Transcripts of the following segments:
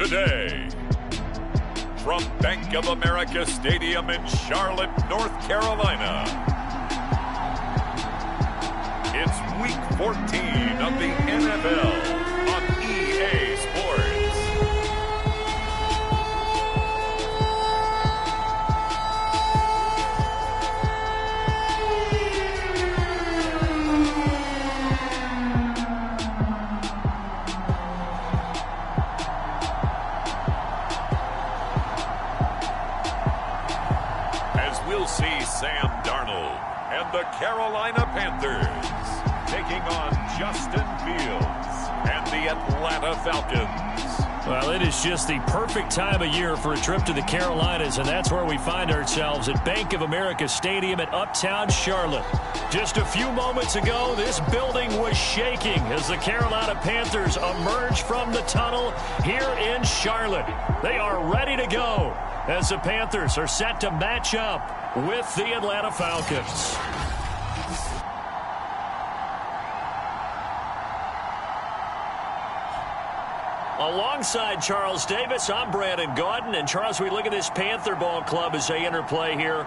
today. From Bank of America Stadium in Charlotte, North Carolina, it's Week 14 of the NFL on EA Sports. See Sam Darnold and the Carolina Panthers taking on Justin Fields and the Atlanta Falcons. Well, it is just the perfect time of year for a trip to the Carolinas, and that's where we find ourselves at Bank of America Stadium in Uptown Charlotte. Just a few moments ago, this building was shaking as the Carolina Panthers emerged from the tunnel here in Charlotte. They are ready to go as the Panthers are set to match up with the Atlanta Falcons. Alongside Charles Davis, I'm Brandon Gaudin. And Charles, we look at this Panther ball club as they enter play here.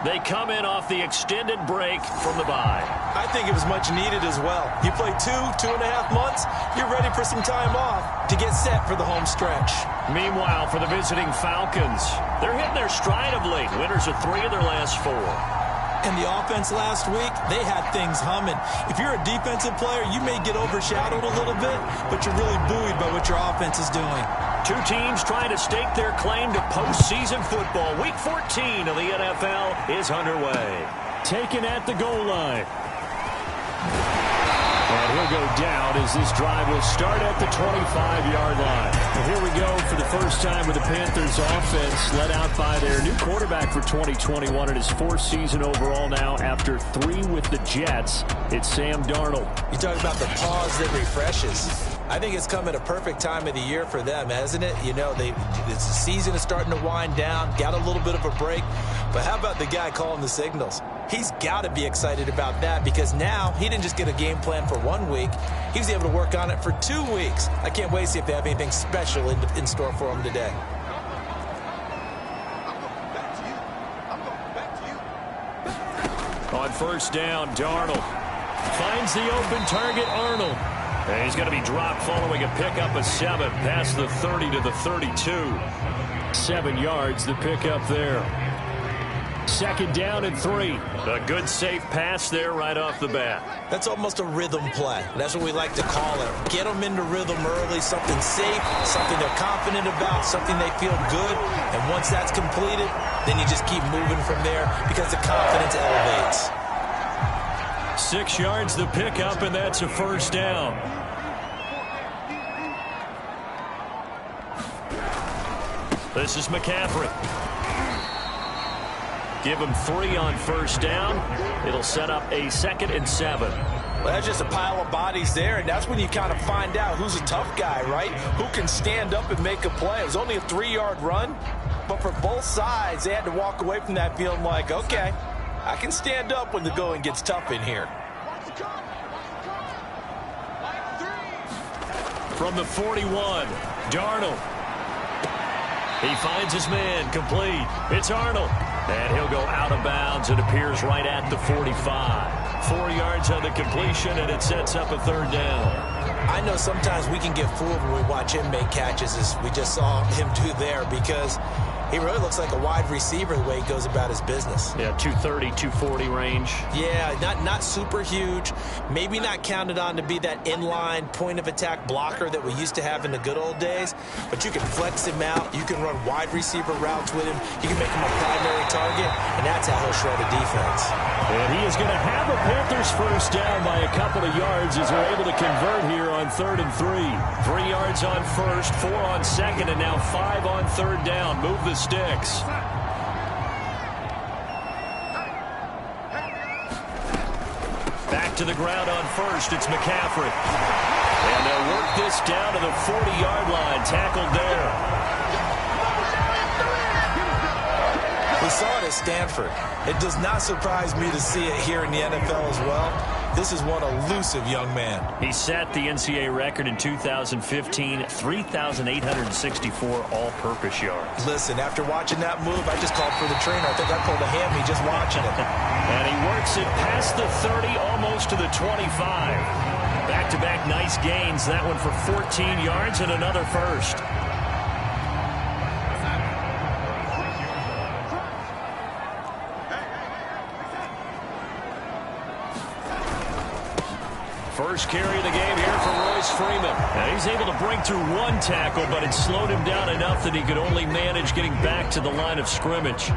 They come in off the extended break from the bye. I think it was much needed as well. You play 2.5 months, you're ready for some time off to get set for the home stretch. Meanwhile, for the visiting Falcons, they're hitting their stride of late. Winners of 3 of their last 4. And the offense last week, they had things humming. If you're a defensive player, you may get overshadowed a little bit, but you're really buoyed by what your offense is doing. Two teams trying to stake their claim to postseason football. Week 14 of the NFL is underway. Taken at the goal line. And he'll go down as this drive will start at the 25-yard line. And here we go for the first time with the Panthers offense led out by their new quarterback for 2021 in his 4th season overall now after 3 with the Jets. It's Sam Darnold. You talk about the pause that refreshes. I think it's come at a perfect time of the year for them, hasn't it? You know, the season is starting to wind down, got a little bit of a break. But how about the guy calling the signals? He's got to be excited about that because now he didn't just get a game plan for 1 week. He was able to work on it for 2 weeks. I can't wait to see if they have anything special in store for him today. On first down, Darnold finds the open target, Arnold. And he's going to be dropped following a pickup of 7 past the 30 to the 32. 7 yards, the pickup there. Second down and 3. A good safe pass there right off the bat. That's almost a rhythm play. That's what we like to call it. Get them into rhythm early, something safe, something they're confident about, something they feel good. And once that's completed, then you just keep moving from there because the confidence elevates. 6 yards the pickup, and that's a first down. This is McCaffrey. Give him 3 on first down. It'll set up a 2nd and 7. Well, that's just a pile of bodies there, and that's when you kind of find out who's a tough guy, right? Who can stand up and make a play. It was only a 3-yard run, but for both sides, they had to walk away from that feeling like, okay, I can stand up when the going gets tough in here. From the 41, Darnold. He finds his man, complete. It's Arnold. And he'll go out of bounds. It appears right at the 45. 4 yards on the completion, and it sets up a 3rd down. I know sometimes we can get fooled when we watch him make catches, as we just saw him do there, because he really looks like a wide receiver the way he goes about his business. Yeah, 230, 240 range. Yeah, not super huge. Maybe not counted on to be that inline point-of-attack blocker that we used to have in the good old days. But you can flex him out. You can run wide receiver routes with him. You can make him a primary target, and that's how he'll shred a defense. And he is going to have a Panthers first down by a couple of yards as they're able to convert here on 3rd and 3. 3 yards on first, 4 on second, and now 5 on 3rd down. Move the sticks. Back to the ground on first. It's McCaffrey. And they'll work this down to the 40-yard line. Tackled there. We saw it at Stanford. It does not surprise me to see it here in the NFL as well. This is one elusive young man. He set the NCAA record in 2015, 3,864 all-purpose yards. Listen, after watching that move, I just called for the trainer. I think I pulled a hammy just watching it. And he works it past the 30, almost to the 25. Back-to-back nice gains. That one for 14 yards and another first. First carry of the game here for Royce Freeman. Now he's able to break through one tackle, but it slowed him down enough that he could only manage getting back to the line of scrimmage.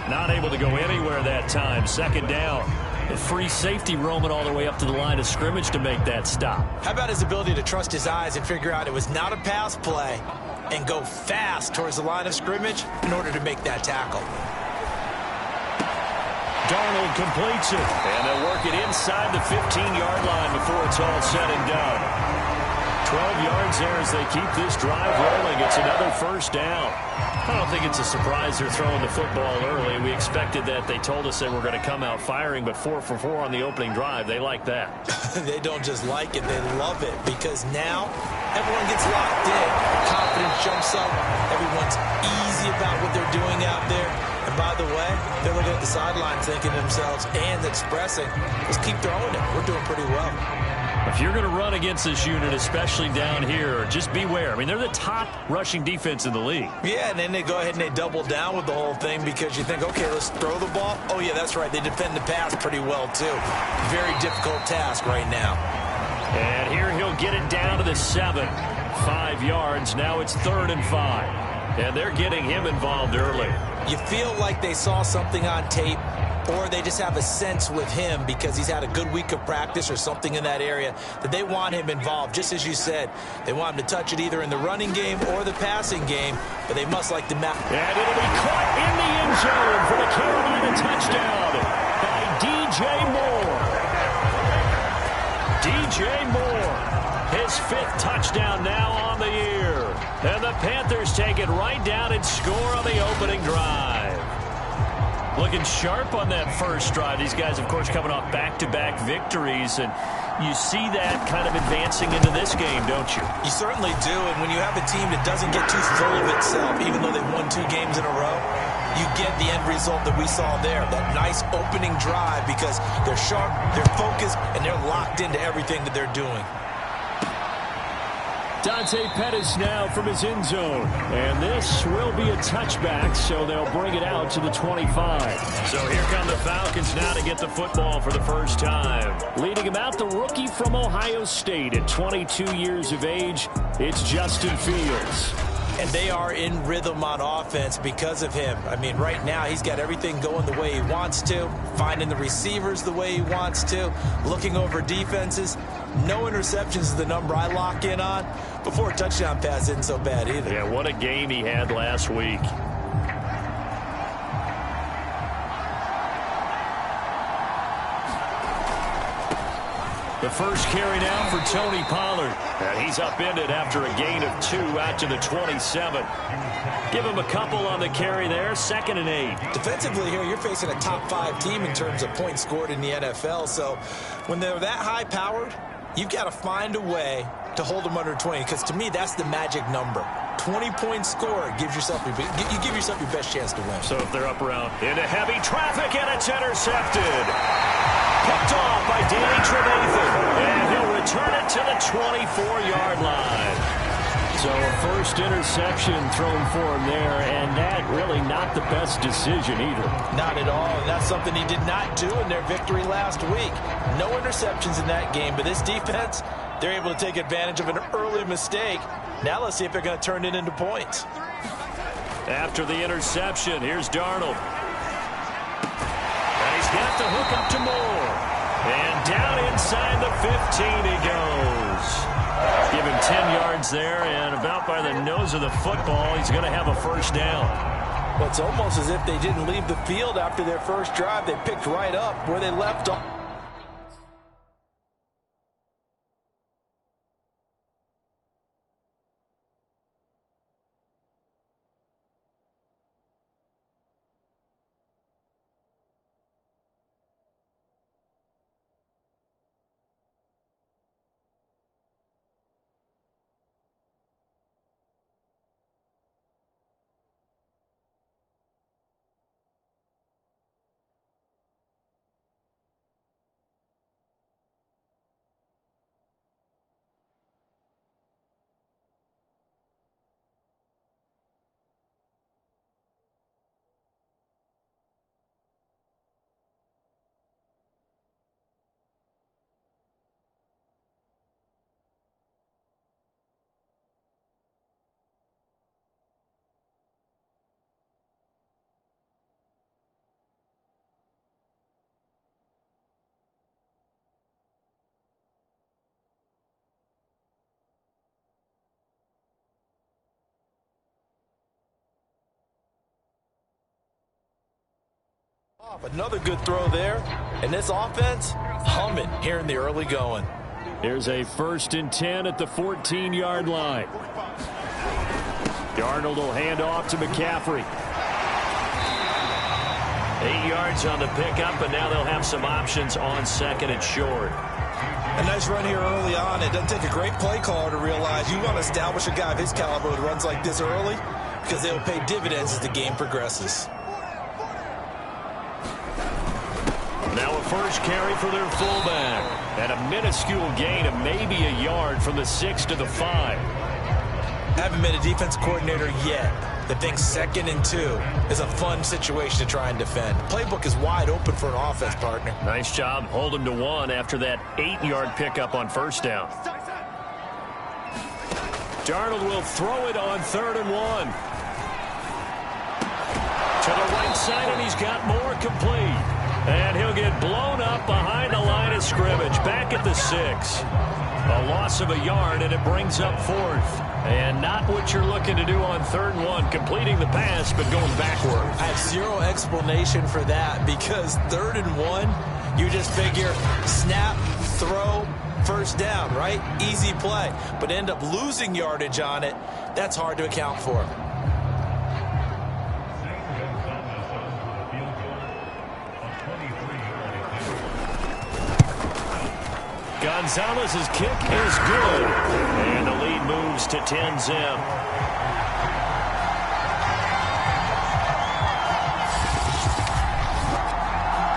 Not able to go anywhere that time. Second down. The free safety roaming all the way up to the line of scrimmage to make that stop. How about his ability to trust his eyes and figure out it was not a pass play and go fast towards the line of scrimmage in order to make that tackle? Darnold completes it, and they'll work it inside the 15-yard line before it's all said and done. 12 yards there as they keep this drive rolling. It's another first down. I don't think it's a surprise they're throwing the football early. We expected that. They told us they were going to come out firing, but 4 for 4 on the opening drive. They like that. They don't just like it, they love it, because now everyone gets locked in. Confidence jumps up. Everyone's easy about what they're doing out there. And by the way, they're looking at the sideline thinking to themselves and expressing, let's keep throwing it. We're doing pretty well. If you're going to run against this unit, especially down here, just beware. I mean, they're the top rushing defense in the league. Yeah, and then they go ahead and they double down with the whole thing because you think, okay, let's throw the ball. Oh, yeah, that's right. They defend the pass pretty well, too. Very difficult task right now. And here he'll get it down to the 7. 5 yards. Now it's 3rd and 5. And they're getting him involved early. You feel like they saw something on tape, or they just have a sense with him because he's had a good week of practice or something in that area that they want him involved. Just as you said, they want him to touch it either in the running game or the passing game, but they must like the map. And it'll be caught in the end zone for the Carolina touchdown by DJ Moore. DJ Moore, his 5th touchdown now on the year. And the Panthers take it right down and score on the opening drive. Looking sharp on that first drive. These guys, of course, coming off back-to-back victories, and you see that kind of advancing into this game, don't you? You certainly do, and when you have a team that doesn't get too full of itself, even though they've won 2 games in a row, you get the end result that we saw there, that nice opening drive, because they're sharp, they're focused, and they're locked into everything that they're doing. Dante Pettis now from his end zone. And this will be a touchback, so they'll bring it out to the 25. So here come the Falcons now to get the football for the first time. Leading him out, the rookie from Ohio State at 22 years of age, it's Justin Fields. And they are in rhythm on offense because of him. I mean, right now, he's got everything going the way he wants to, finding the receivers the way he wants to, looking over defenses. No interceptions is the number I lock in on. Before a touchdown pass isn't so bad either. Yeah, what a game he had last week. The first carry now for Tony Pollard. And he's upended after a gain of 2 out to the 27. Give him a couple on the carry there. 2nd and 8. Defensively here, you're facing a top 5 team in terms of points scored in the NFL. So when they're that high-powered, you've got to find a way to hold them under 20. Because to me, that's the magic number. 20 points scored gives yourself you give yourself your best chance to win. So if they're up around into heavy traffic and it's intercepted. Picked off by Danny Trevathan. And he'll return it to the 24-yard line. So a first interception thrown for him there, and that really not the best decision either. Not at all, and that's something he did not do in their victory last week. No interceptions in that game, but this defense, they're able to take advantage of an early mistake. Now let's see if they're going to turn it into points. After the interception, here's Darnold. And he's got the hook up to Moore. And down inside the 15 he goes. Give him 10 yards there, and about by the nose of the football, he's going to have a first down. Well, it's almost as if they didn't leave the field after their first drive. They picked right up where they left off. Another good throw there. And this offense, humming here in the early going. Here's a 1st and 10 at the 14-yard line. Darnold will hand off to McCaffrey. 8 yards on the pickup, and now they'll have some options on 2nd and short. A nice run here early on. It doesn't take a great play caller to realize you want to establish a guy of his caliber who runs like this early, because they will pay dividends as the game progresses. Now a first carry for their fullback. And a minuscule gain of maybe a yard from the 6 to the 5. Haven't been a defense coordinator yet that thinks 2nd and 2 is a fun situation to try and defend. Playbook is wide open for an offense, partner. Nice job holding to 1 after that 8-yard pickup on 1st down. Darnold will throw it on 3rd and 1. To the right side, and he's got more complete. And he'll get blown up behind the line of scrimmage, back at the 6. A loss of a yard, and it brings up 4th. And not what you're looking to do on 3rd and 1, completing the pass, but going backward. I have zero explanation for that, because 3rd and 1, you just figure snap, throw, 1st down, right? Easy play. But end up losing yardage on it. That's hard to account for. Gonzalez's kick is good. And the lead moves to 10-zip.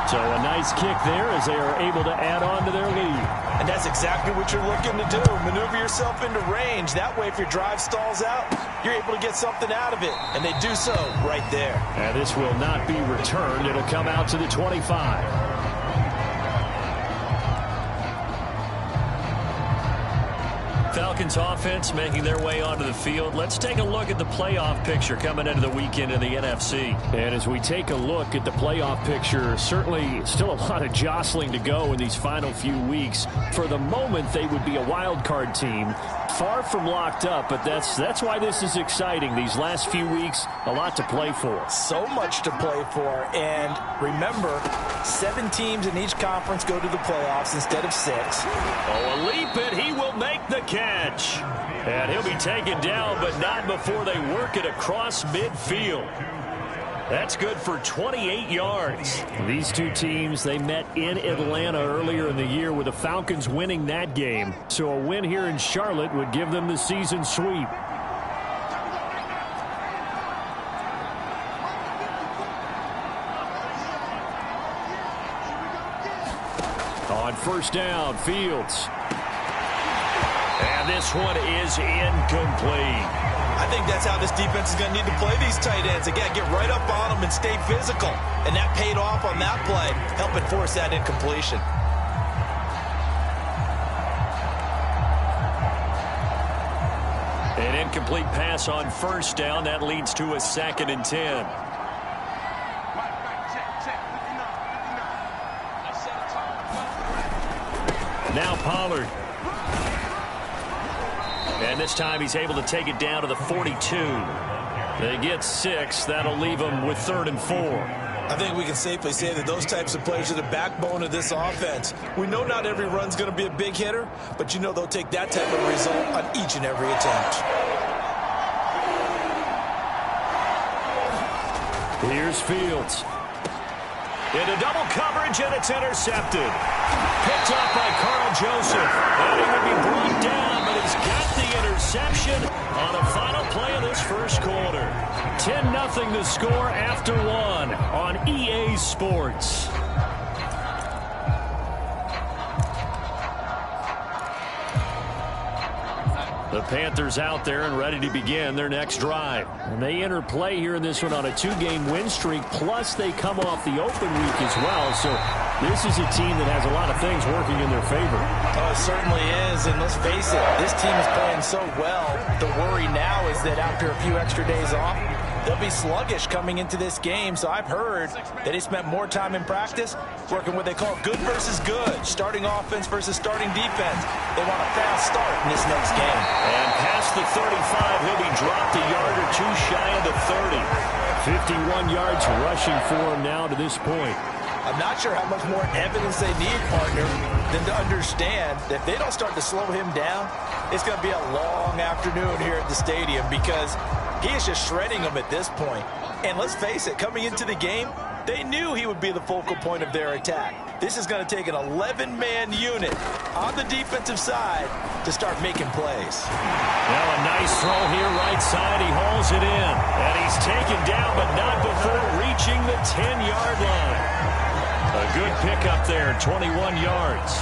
So a nice kick there as they are able to add on to their lead. And that's exactly what you're looking to do. Maneuver yourself into range. That way, if your drive stalls out, you're able to get something out of it. And they do so right there. And this will not be returned. It'll come out to the 25. Falcons offense making their way onto the field. Let's take a look at the playoff picture coming into the weekend in the NFC. And as we take a look at the playoff picture, certainly still a lot of jostling to go in these final few weeks. For the moment, they would be a wild card team. Far from locked up, but that's why this is exciting. These last few weeks, a lot to play for. So much to play for. And remember, 7 teams in each conference go to the playoffs instead of 6. Oh, a leap, and he will make the catch. And he'll be taken down, but not before they work it across midfield. That's good for 28 yards. These two teams, they met in Atlanta earlier in the year with the Falcons winning that game. So a win here in Charlotte would give them the season sweep. On 1st down, Fields. And this one is incomplete. I think that's how this defense is going to need to play these tight ends. Again, get right up on them and stay physical. And that paid off on that play, helping force that incompletion. An incomplete pass on 1st down. That leads to a 2nd and 10. Now Pollard. And this time he's able to take it down to the 42. They get 6. That'll leave them with 3rd and 4. I think we can safely say that those types of plays are the backbone of this offense. We know not every run's going to be a big hitter, but you know they'll take that type of result on each and every attempt. Here's Fields. Into double coverage, and it's intercepted. Picked up by Carl Joseph. And he would be brought down, but he's got the interception on the final play of this first quarter. 10-0 the score after 1 on EA Sports. The Panthers out there and ready to begin their next drive. And they enter play here in this one on a 2-game win streak, plus they come off the open week as well. So this is a team that has a lot of things working in their favor. Oh, it certainly is, and let's face it, this team is playing so well. The worry now is that after a few extra days off, they'll be sluggish coming into this game. So I've heard that he spent more time in practice working what they call good versus good, starting offense versus starting defense. They want a fast start in this next game. And past the 35, he'll be dropped a yard or two shy of the 30. 51 yards rushing for him now to this point. I'm not sure how much more evidence they need, partner, than to understand that if they don't start to slow him down, it's going to be a long afternoon here at the stadium because he is just shredding them at this point. And let's face it, coming into the game, they knew he would be the focal point of their attack. This is going to take an 11-man unit on the defensive side to start making plays. Now a nice throw here, right side. He hauls it in. And he's taken down, but not before reaching the 10-yard line. A good pickup there, 21 yards.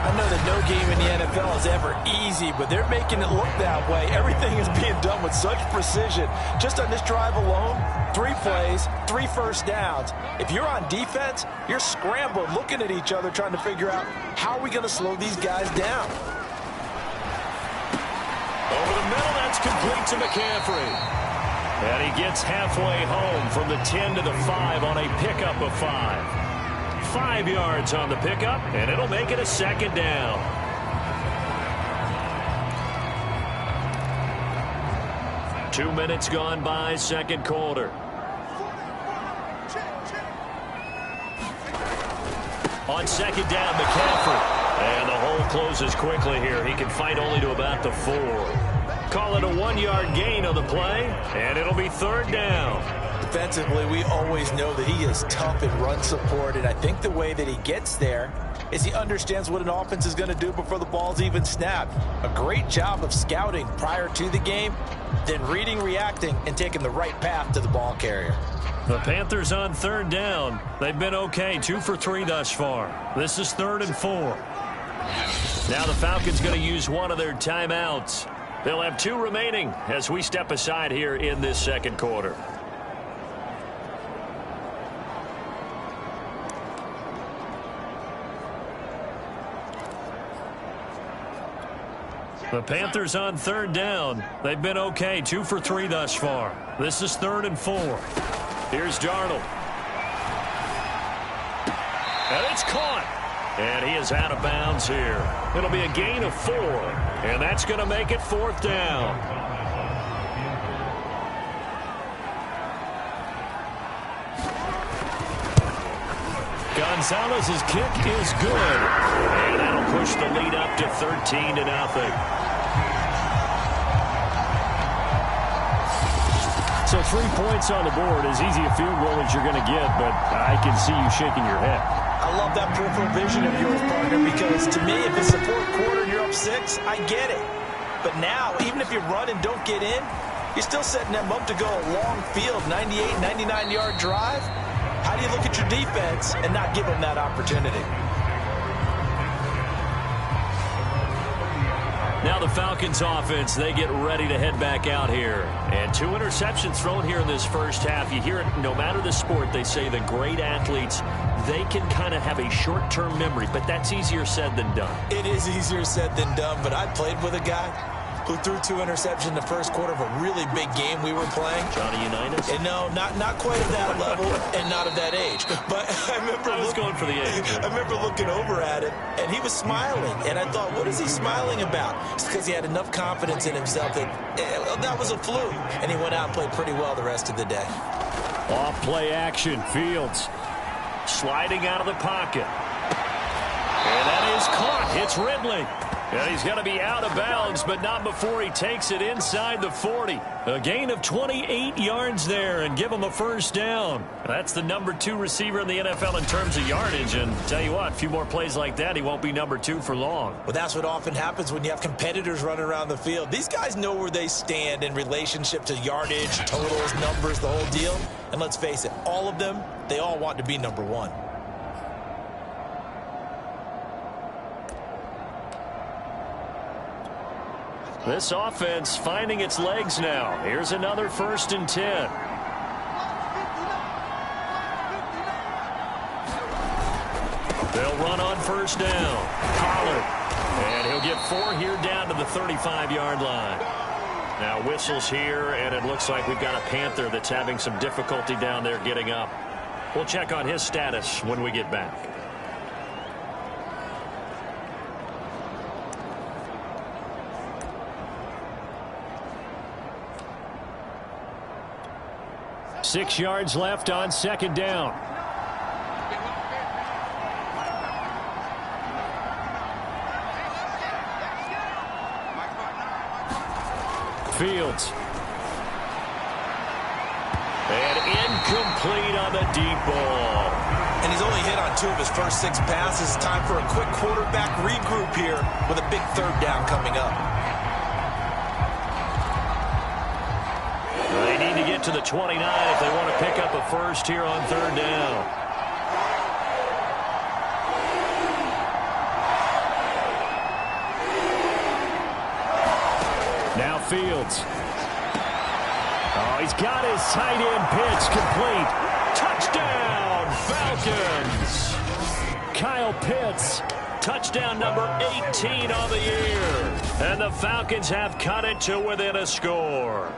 I know that no game in the NFL is ever easy, but they're making it look that way. Everything is being done with such precision. Just on this drive alone, 3 plays, 3 first downs. If you're on defense, you're scrambled, looking at each other, trying to figure out how are we going to slow these guys down. Over the middle, that's complete to McCaffrey. And he gets halfway home from the 10 to the 5 on a pickup of 5. 5 yards on the pickup, and it'll make it a second down. Two minutes gone by, second quarter. On second down, McCaffrey. And the hole closes quickly here. He can fight only to about the 4. Call it a 1-yard gain on the play, and it'll be third down. Defensively, we always know that he is tough in run support, and I think the way that he gets there is he understands what an offense is going to do before the ball's even snapped. A great job of scouting prior to the game, then reading, reacting, and taking the right path to the ball carrier. The Panthers on third down. They've been okay, 2 for 3 thus far. This is 3rd and 4. Now the Falcons going to use one of their timeouts. They'll have 2 remaining as we step aside here in this second quarter. The Panthers on third down. They've been okay, 2 for 3 thus far. This is 3rd and 4. Here's Darnold. And it's caught. And he is out of bounds here. It'll be a gain of 4. And that's going to make it 4th down. Gonzalez's kick is good. And that'll push the lead up to 13-0. So 3 points on the board, as easy a field goal as you're going to get, but I can see you shaking your head. I love that peripheral vision of yours, partner, because to me, if it's the 4th quarter and you're up 6, I get it. But now, even if you run and don't get in, you're still setting them up to go a long field, 98, 99-yard drive. How do you look at your defense and not give them that opportunity? Now the Falcons offense, they get ready to head back out here. And 2 interceptions thrown here in this first half. You hear it, no matter the sport, they say the great athletes, they can kind of have a short-term memory, but that's easier said than done. It is easier said than done, but I played with a guy who threw 2 interceptions in the first quarter of a really big game we were playing. Johnny Unitas? And no, not quite at that level and not of that age. But I was going for the age. I remember looking over at him, and he was smiling. And I thought, what is he smiling about? It's because he had enough confidence in himself that that was a fluke. And he went out and played pretty well the rest of the day. Off play action, Fields sliding out of the pocket. And that is caught. It's Ridley. And he's going to be out of bounds, but not before he takes it inside the 40. A gain of 28 yards there and give him a first down. That's the number 2 receiver in the NFL in terms of yardage. And tell you what, a few more plays like that, he won't be number 2 for long. Well, that's what often happens when you have competitors running around the field. These guys know where they stand in relationship to yardage, totals, numbers, the whole deal. And let's face it, all of them, they all want to be number 1. This offense finding its legs now. Here's another 1st and 10. They'll run on first down. Pollard. And he'll get 4 here down to the 35-yard line. Now whistles here, and it looks like we've got a Panther that's having some difficulty down there getting up. We'll check on his status when we get back. Six yards left on second down. Fields. And incomplete on the deep ball. And he's only hit on 2 of his first 6 passes. Time for a quick quarterback regroup here with a big third down coming up. They need to get to the 29 if they want to pick up a first here on third down. Now Fields. Oh, he's got his tight end pitch complete. Touchdown, Falcons. Kyle Pitts, touchdown number 18 on the year. And the Falcons have cut it to within a score.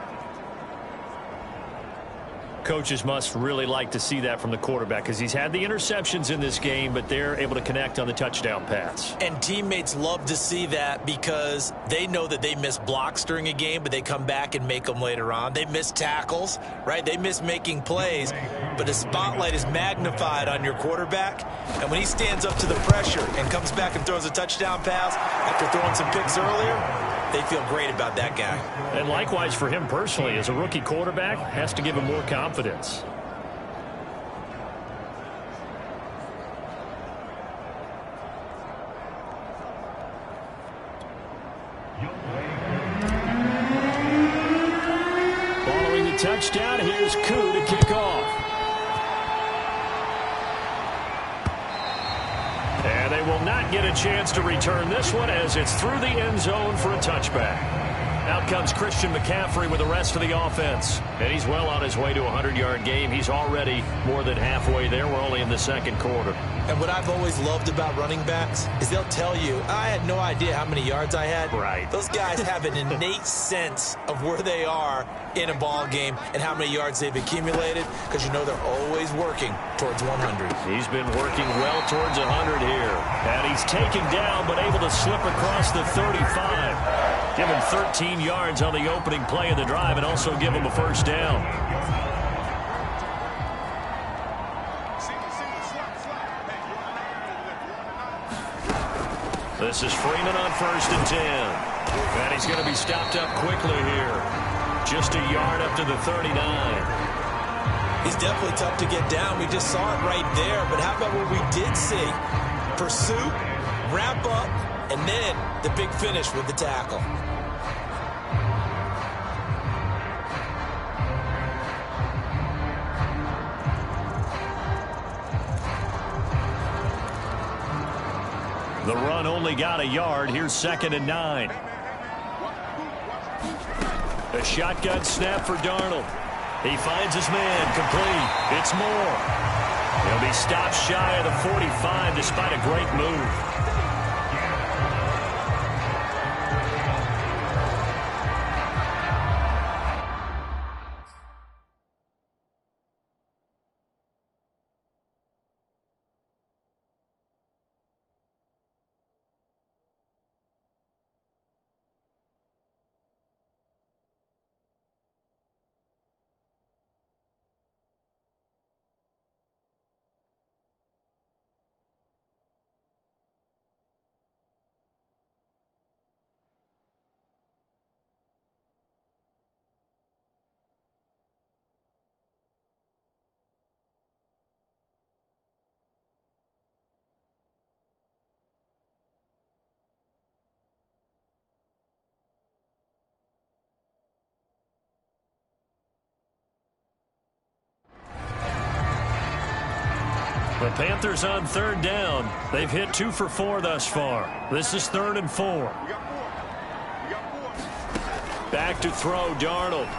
Coaches must really like to see that from the quarterback because he's had the interceptions in this game, but they're able to connect on the touchdown pass. And teammates love to see that because they know that they miss blocks during a game, but they come back and make them later on. They miss tackles, right? They miss making plays, but the spotlight is magnified on your quarterback. And when he stands up to the pressure and comes back and throws a touchdown pass after throwing some picks earlier, they feel great about that guy. And likewise for him personally, as a rookie quarterback, has to give him more confidence. Following the touchdown, here's Koo to kick off. And they will not get a chance to return this one as it's through the end zone for a touchback. Out comes Christian McCaffrey with the rest of the offense. And he's well on his way to a 100-yard game. He's already more than halfway there. We're only in the second quarter. And what I've always loved about running backs is they'll tell you, I had no idea how many yards I had. Right. Those guys have an innate sense of where they are in a ball game and how many yards they've accumulated because you know they're always working towards 100. He's been working well towards 100 here. And he's taken down but able to slip across the 35. Give him 13 yards on the opening play of the drive and also give him a first down. This is Freeman on 1st and 10. And he's going to be stopped up quickly here. Just a yard up to the 39. He's definitely tough to get down. We just saw it right there. But how about what we did see? Pursuit, wrap up, and then the big finish with the tackle. The run only got a yard. Here's 2nd and 9. A shotgun snap for Darnold. He finds his man complete. It's Moore. He'll be stopped shy of the 45 despite a great move. The Panthers on 3rd down. They've hit 2 for 4 thus far. This is 3rd and 4. Back to throw, Darnold.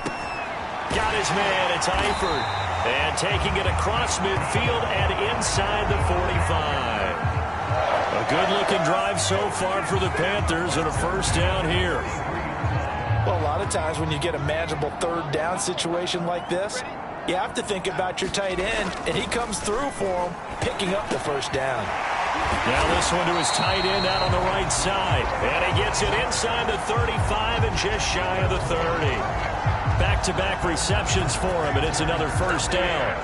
Got his man, it's Eifert. And taking it across midfield and inside the 45. A good-looking drive so far for the Panthers and a first down here. Well, a lot of times when you get a manageable third down situation like this, you have to think about your tight end, and he comes through for him, picking up the first down. Now this one to his tight end out on the right side. And he gets it inside the 35 and just shy of the 30. Back-to-back receptions for him, and it's another first down.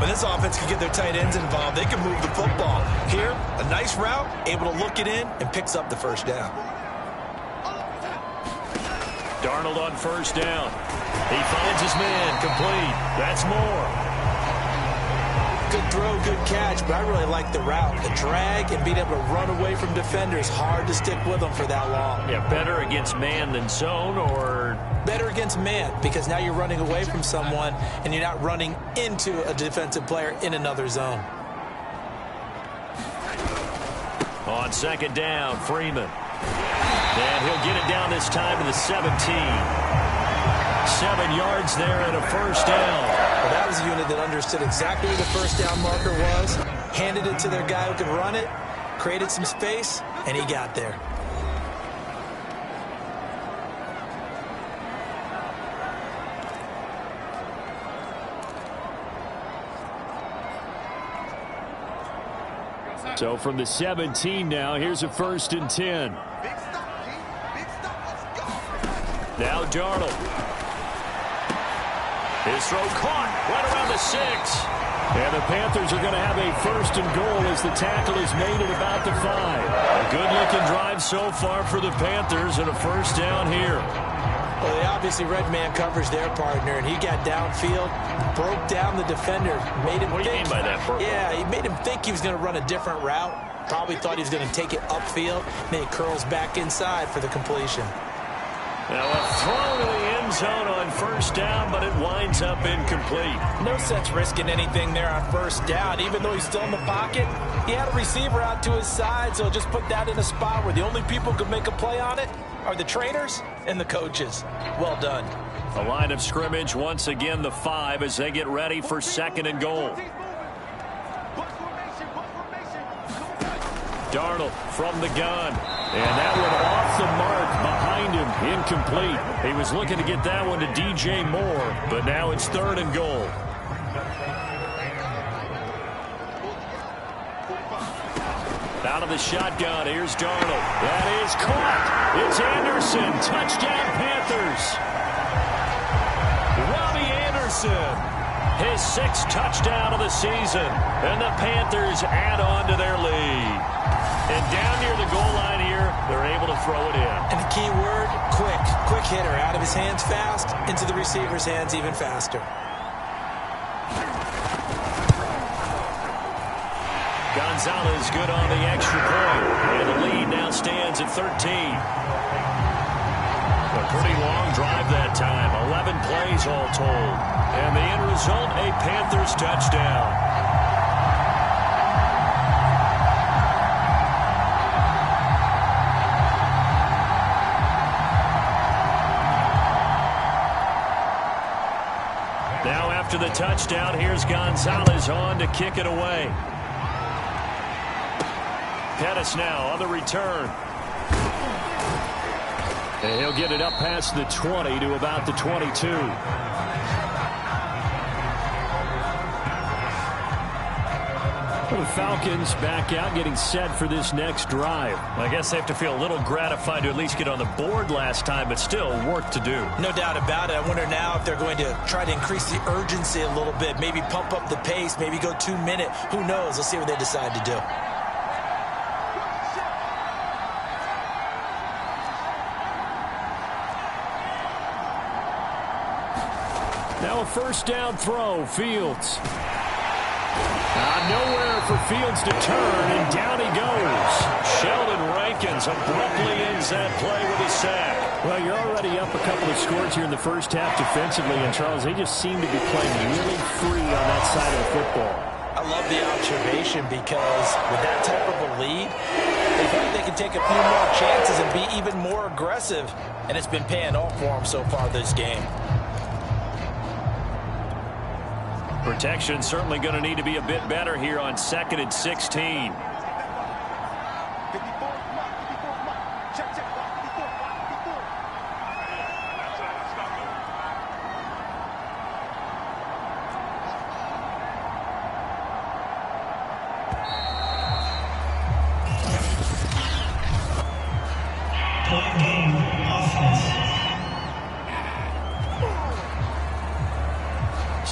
When this offense can get their tight ends involved, they can move the football. Here, a nice route, able to look it in, and picks up the first down. Darnold on first down. He finds his man, complete. That's more. Good throw, good catch, but I really like the route. The drag and being able to run away from defenders, hard to stick with them for that long. Yeah, better against man than zone, or? Better against man, because now you're running away from someone and you're not running into a defensive player in another zone. On second down, Freeman. And he'll get it down this time to the 17. 7 yards there and a first down. Well, that was a unit that understood exactly where the first down marker was, handed it to their guy who could run it, created some space, and he got there. So from the 17 now, here's a 1st and 10. Now Darnold. His throw caught right around the 6. And the Panthers are going to have a 1st and goal as the tackle is made at about the 5. A good-looking drive so far for the Panthers and a first down here. Well, they obviously read man coverage their partner, and he got downfield, broke down the defender, made him What do you mean by that, Bert? Yeah, he made him think he was going to run a different route. Probably thought he was going to take it upfield, then he curls back inside for the completion. Now a throw to the end zone on first down, but it winds up incomplete. No sense risking anything there on first down. Even though he's still in the pocket, he had a receiver out to his side, so just put that in a spot where the only people who can make a play on it are the trainers and the coaches. Well done. A line of scrimmage, once again the 5 as they get ready for 2nd and goal. Darnold from the gun. And that one off the mark behind him, incomplete. He was looking to get that one to DJ Moore, but now it's 3rd and goal. Out of the shotgun, here's Darnold. That is caught. It's Anderson. Touchdown, Panthers. Robbie Anderson, his 6th touchdown of the season. And the Panthers add on to their lead. And down near the goal line here, they're able to throw it in. And the key word, quick. Quick hitter. Out of his hands fast, into the receiver's hands even faster. Gonzalez good on the extra point. And the lead now stands at 13. A pretty long drive that time. 11 plays all told. And the end result, a Panthers touchdown. Now after the touchdown, here's Gonzalez on to kick it away. Pettis now on the return. And he'll get it up past the 20 to about the 22. Well, the Falcons back out getting set for this next drive. I guess they have to feel a little gratified to at least get on the board last time, but still work to do. No doubt about it. I wonder now if they're going to try to increase the urgency a little bit, maybe pump up the pace, maybe go 2 minute. Who knows? Let's see what they decide to do. Now a first down throw, Fields. Nowhere for Fields to turn, and down he goes. Sheldon Rankins abruptly ends that play with a sack. Well, you're already up a couple of scores here in the first half defensively, and Charles, they just seem to be playing really free on that side of the football. I love the observation because with that type of a lead, they think they can take a few more chances and be even more aggressive, and it's been paying off for them so far this game. Protection certainly going to need to be a bit better here on 2nd and 16.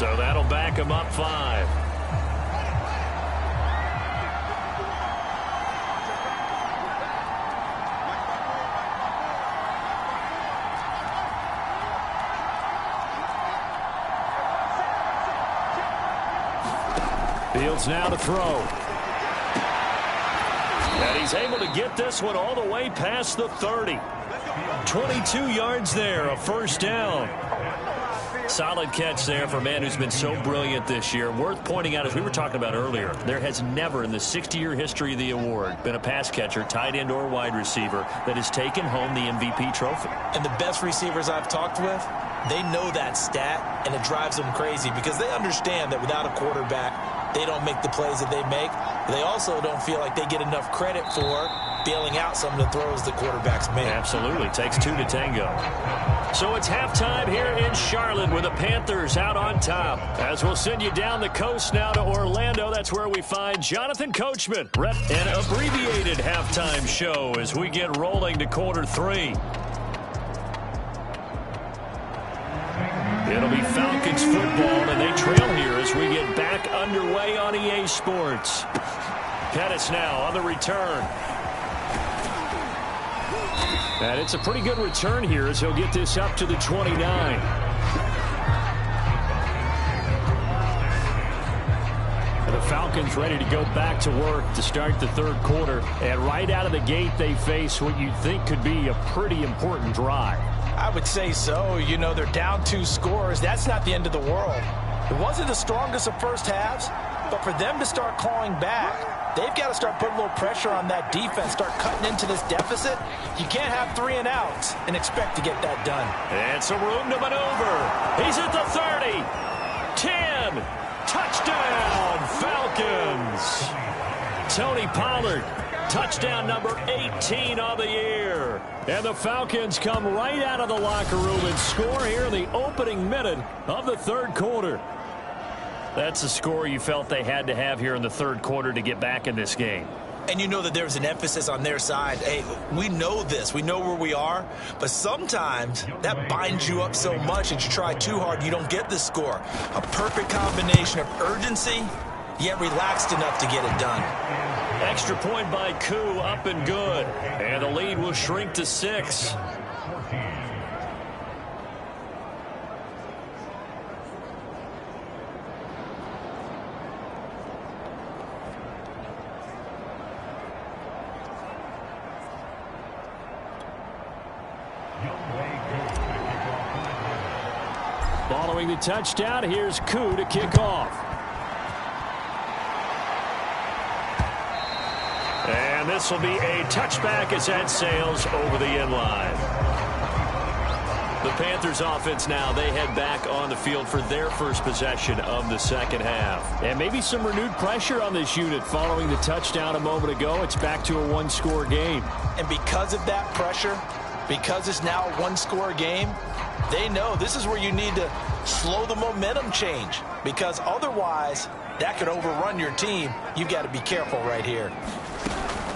So that'll back him up 5. Fields now to throw. And he's able to get this one all the way past the 30. 22 yards there, a first down. Solid catch there for a man who's been so brilliant this year. Worth pointing out, as we were talking about earlier, there has never in the 60-year history of the award been a pass catcher, tight end or wide receiver that has taken home the MVP trophy. And the best receivers I've talked with, they know that stat, and it drives them crazy because they understand that without a quarterback, they don't make the plays that they make. They also don't feel like they get enough credit for bailing out some of the throws the quarterbacks make. Absolutely. Takes 2 to tango. So it's halftime here in Charlotte with the Panthers out on top. As we'll send you down the coast now to Orlando, that's where we find Jonathan Coachman. An abbreviated halftime show as we get rolling to quarter 3. It'll be Falcons football, and they trail here as we get back underway on EA Sports. Pettis now on the return. And it's a pretty good return here as he'll get this up to the 29. And the Falcons ready to go back to work to start the third quarter. And right out of the gate, they face what you'd think could be a pretty important drive. I would say so. You know, they're down 2 scores. That's not the end of the world. It wasn't the strongest of first halves, but for them to start clawing back, they've got to start putting a little pressure on that defense, start cutting into this deficit. You can't have 3 and outs and expect to get that done. And some room to maneuver. He's at the 30. 10. Touchdown, Falcons. Tony Pollard. Touchdown number 18 on the year. And the Falcons come right out of the locker room and score here in the opening minute of the third quarter. That's the score you felt they had to have here in the third quarter to get back in this game. And you know that there's an emphasis on their side. Hey, we know this. We know where we are. But sometimes that binds you up so much that you try too hard, you don't get the score. A perfect combination of urgency, yet relaxed enough to get it done. Extra point by Koo, up and good. And the lead will shrink to 6. Following the touchdown, here's Koo to kick off. And this will be a touchback as that sails over the end line. The Panthers offense now, they head back on the field for their first possession of the second half. And maybe some renewed pressure on this unit following the touchdown a moment ago. It's back to a 1-score game. And because of that pressure, because it's now a 1-score game, they know this is where you need to slow the momentum change, because otherwise that could overrun your team. You've got to be careful right here.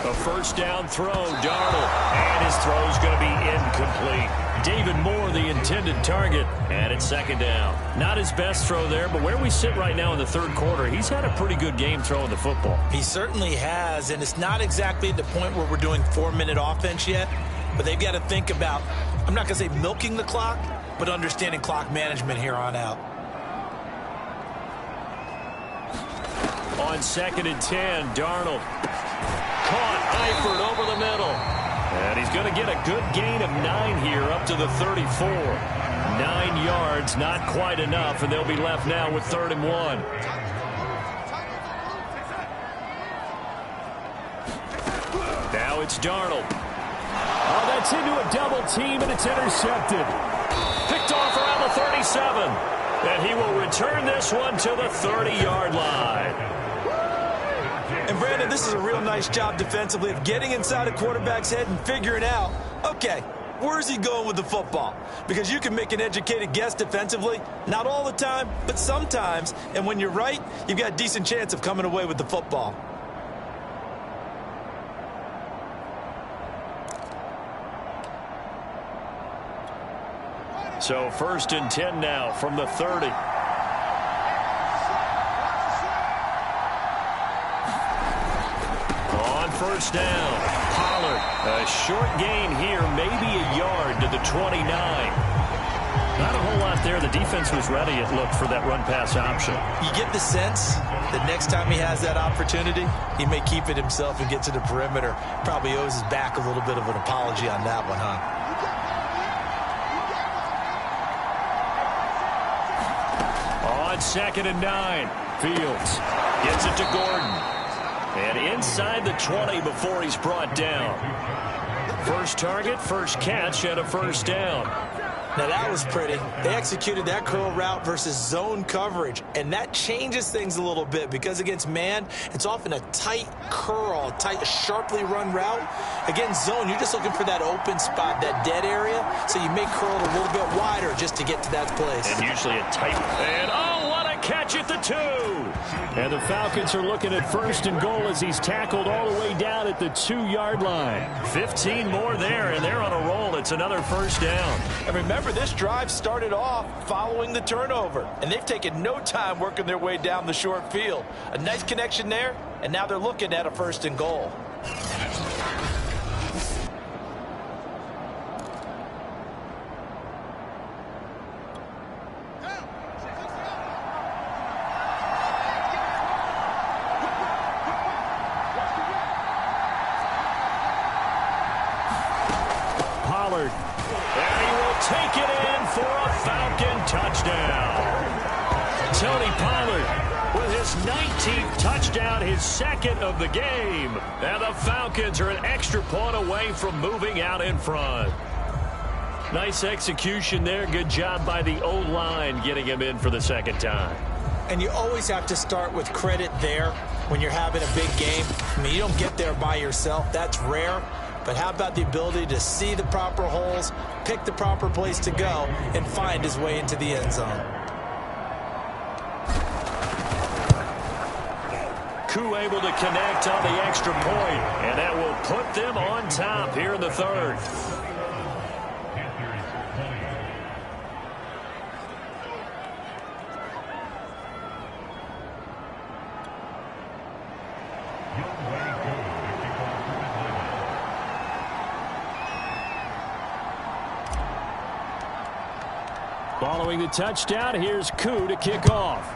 A first down throw, Darnold, and his throw's going to be incomplete. David Moore, the intended target, and it's second down. Not his best throw there, but where we sit right now in the third quarter, he's had a pretty good game throwing the football. He certainly has, and it's not exactly at the point where we're doing 4-minute offense yet, but they've got to think about, I'm not going to say milking the clock, but understanding clock management here on out. On 2nd and 10, Darnold. Caught Eifert over the middle. And he's going to get a good gain of 9 here up to the 34. 9 yards, not quite enough, and they'll be left now with 3rd and 1. Now it's Darnold. Oh, that's into a double team, and it's intercepted. Picked off around the 37. And he will return this one to the 30-yard line. And, Brandon, this is a real nice job defensively of getting inside a quarterback's head and figuring out, okay, where's he going with the football? Because you can make an educated guess defensively, not all the time, but sometimes. And when you're right, you've got a decent chance of coming away with the football. So 1st and 10 now from the 30. first down. Pollard, a short gain here, maybe a yard to the 29. Not a whole lot there. The defense was ready, it looked, for that run-pass option. You get the sense that next time he has that opportunity, he may keep it himself and get to the perimeter. Probably owes his back a little bit of an apology on that one, huh? On 2nd and 9, Fields gets it to Gordon. And inside the 20 before he's brought down. First target, first catch, and a first down. Now that was pretty. They executed that curl route versus zone coverage, and that changes things a little bit because against man, it's often a tight curl, a tight, sharply run route. Against zone, you're just looking for that open spot, that dead area, so you may curl it a little bit wider just to get to that place. And usually a tight, and oh, what a catch at the 2. And the Falcons are looking at 1st and goal as he's tackled all the way down at the 2-yard line. 15 more there, and they're on a roll. It's another first down. And remember, this drive started off following the turnover, and they've taken no time working their way down the short field. A nice connection there, and now they're looking at a 1st and goal. And he will take it in for a Falcon touchdown. Tony Pollard with his 19th touchdown, his 2nd of the game. And the Falcons are an extra point away from moving out in front. Nice execution there. Good job by the O-line getting him in for the 2nd time. And you always have to start with credit there when you're having a big game. I mean, you don't get there by yourself. That's rare. But how about the ability to see the proper holes, pick the proper place to go, and find his way into the end zone? Koo able to connect on the extra point, and that will put them on top here in the 3rd. Following the touchdown, here's Koo to kick off.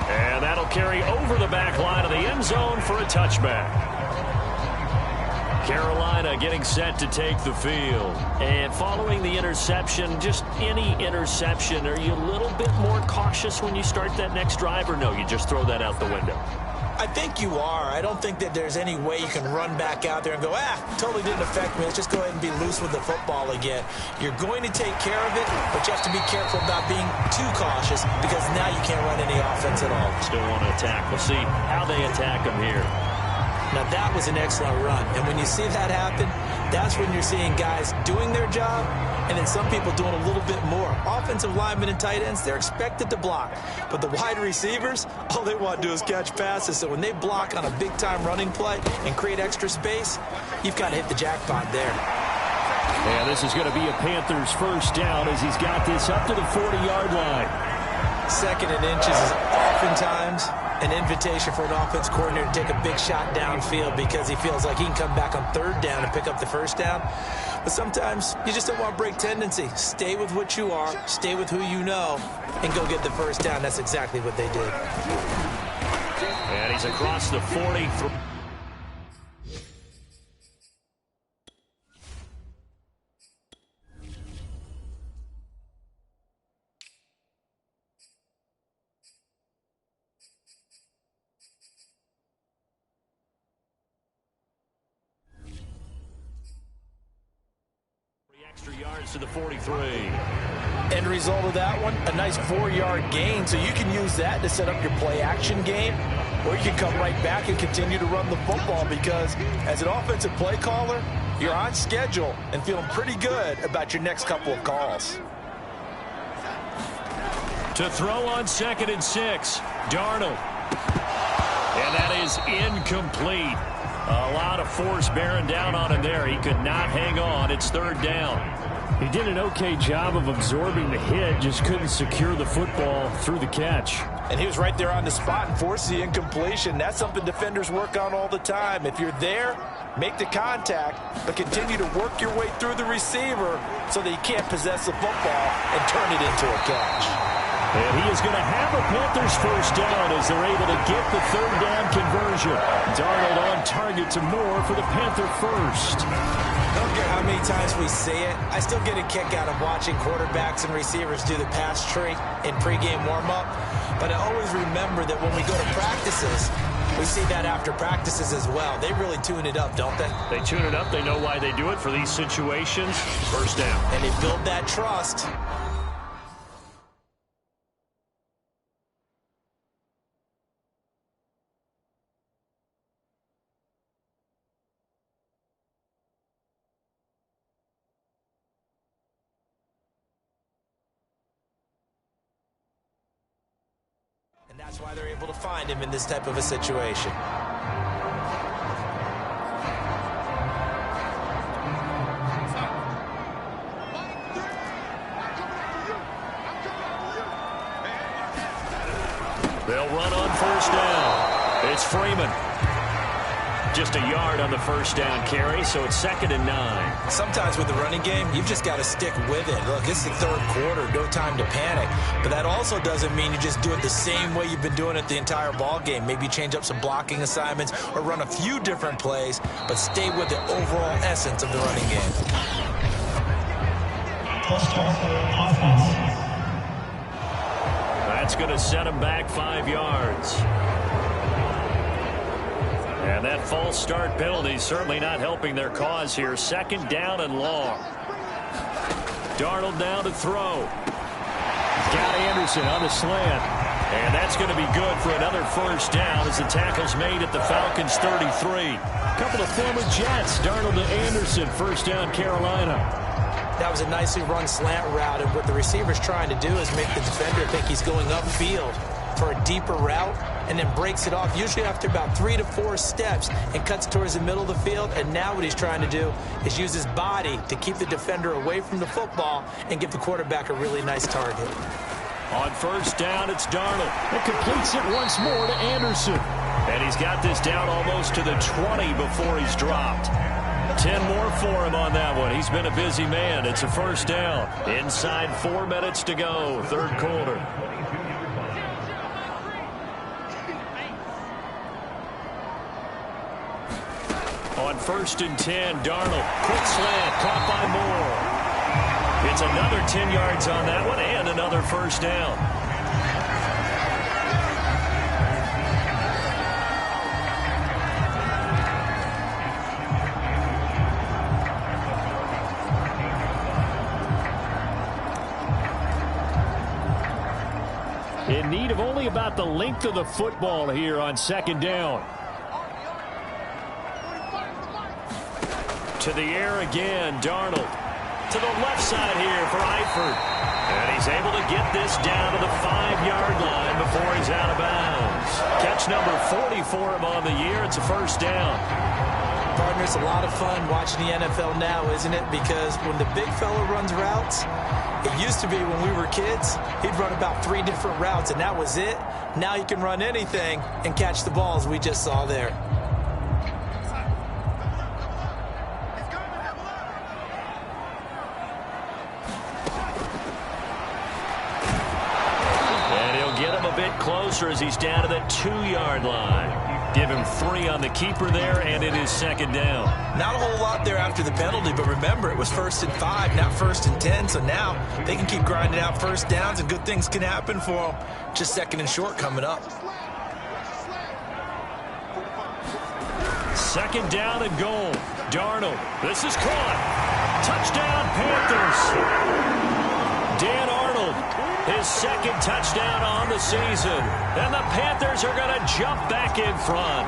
And that'll carry over the back line of the end zone for a touchback. Carolina getting set to take the field. And following the interception, just any interception, are you a little bit more cautious when you start that next drive, or no, you just throw that out the window? I think you are. I don't think that there's any way you can run back out there and go, totally didn't affect me. Let's just go ahead and be loose with the football again. You're going to take care of it, but you have to be careful about being too cautious because now you can't run any offense at all. Still want to attack. We'll see how they attack them here. Now, that was an excellent run. And when you see that happen, that's when you're seeing guys doing their job and then some people doing a little bit more. Offensive linemen and tight ends, they're expected to block. But the wide receivers, all they want to do is catch passes. So when they block on a big-time running play and create extra space, you've got to hit the jackpot there. Yeah, this is going to be a Panthers first down as he's got this up to the 40-yard line. 2nd and inches is oftentimes an invitation for an offense coordinator to take a big shot downfield because he feels like he can come back on 3rd down and pick up the first down. But sometimes you just don't want to break tendency. Stay with what you are, stay with who you know, and go get the first down. That's exactly what they did. And he's across the 40. Extra yards to the 43. End result of that one, a nice 4-yard gain. So you can use that to set up your play-action game, or you can come right back and continue to run the football because as an offensive play caller, you're on schedule and feeling pretty good about your next couple of calls. To throw on 2nd and 6, Darnold. And that is incomplete. A lot of force bearing down on him there. He could not hang on. It's 3rd down. He did an okay job of absorbing the hit, just couldn't secure the football through the catch. And he was right there on the spot and forced the incompletion. That's something defenders work on all the time. If you're there, make the contact, but continue to work your way through the receiver so that you can't possess the football and turn it into a catch. And he is going to have a Panthers first down as they're able to get the third down conversion. Darnold on target to Moore for the Panther first. I don't care how many times we say it, I still get a kick out of watching quarterbacks and receivers do the pass tree in pregame warm-up. But I always remember that when we go to practices, we see that after practices as well. They really tune it up, don't they? They tune it up. They know why they do it for these situations. First down. And they build that trust. And that's why they're able to find him in this type of a situation. They'll run on first down. It's Freeman. Just a yard on the first down carry, so it's 2nd and 9. Sometimes with the running game, you've just got to stick with it. Look, it's the third quarter, no time to panic. But that also doesn't mean you just do it the same way you've been doing it the entire ball game. Maybe change up some blocking assignments or run a few different plays, but stay with the overall essence of the running game. That's going to set him back 5 yards. And that false start penalty certainly not helping their cause here. 2nd down and long. Darnold down to throw. Got Anderson on the slant. And that's going to be good for another first down as the tackle's made at the Falcons' 33. Couple of former Jets. Darnold to Anderson. First down, Carolina. That was a nicely run slant route, and what the receiver's trying to do is make the defender think he's going upfield for a deeper route, and then breaks it off, usually after about 3 to 4 steps, and cuts towards the middle of the field. And now what he's trying to do is use his body to keep the defender away from the football and give the quarterback a really nice target. On first down, it's Darnold. It completes it once more to Anderson. And he's got this down almost to the 20 before he's dropped. 10 more for him on that one. He's been a busy man. It's a first down. Inside 4 minutes to go, third quarter. On 1st and 10, Darnold. Quick slant, caught by Moore. It's another 10 yards on that one and another first down. In need of only about the length of the football here on 2nd down. To the air again, Darnold. To the left side here for Eifert. And he's able to get this down to the 5-yard line before he's out of bounds. Catch number 40 for him on the year. It's a first down. Partner, it's a lot of fun watching the NFL now, isn't it? Because when the big fella runs routes, it used to be when we were kids, he'd run about 3 different routes, and that was it. Now you can run anything and catch the balls we just saw there. Closer as he's down to the 2-yard line. Give him 3 on the keeper there, and it is 2nd down. Not a whole lot there after the penalty, but remember, it was 1st and 5, not 1st and 10, so now they can keep grinding out first downs, and good things can happen for them. Just 2nd and short coming up. 2nd down and goal. Darnold. This is caught. Touchdown, Panthers. Dan Arnold, his 2nd touchdown on the season. And the Panthers are going to jump back in front.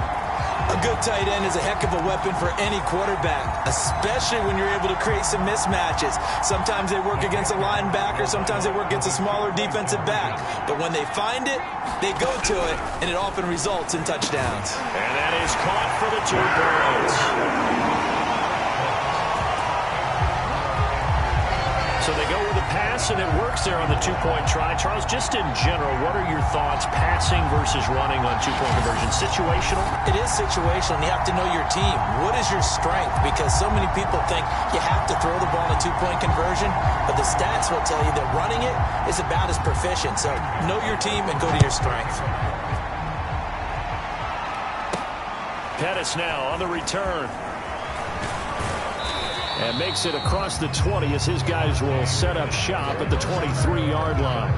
A good tight end is a heck of a weapon for any quarterback, especially when you're able to create some mismatches. Sometimes they work against a linebacker, sometimes they work against a smaller defensive back. But when they find it, they go to it, and it often results in touchdowns. And that is caught for the 2 points. pass, and it works there on the two-point try. Charles, just in general, what are your thoughts passing versus running on two-point conversion? Situational? It is situational, and you have to know your team. What is your strength? Because so many people think you have to throw the ball in a two-point conversion, but the stats will tell you that running it is about as proficient. So know your team and go to your strength. Pettis now on the return. And makes it across the 20 as his guys will set up shop at the 23-yard line.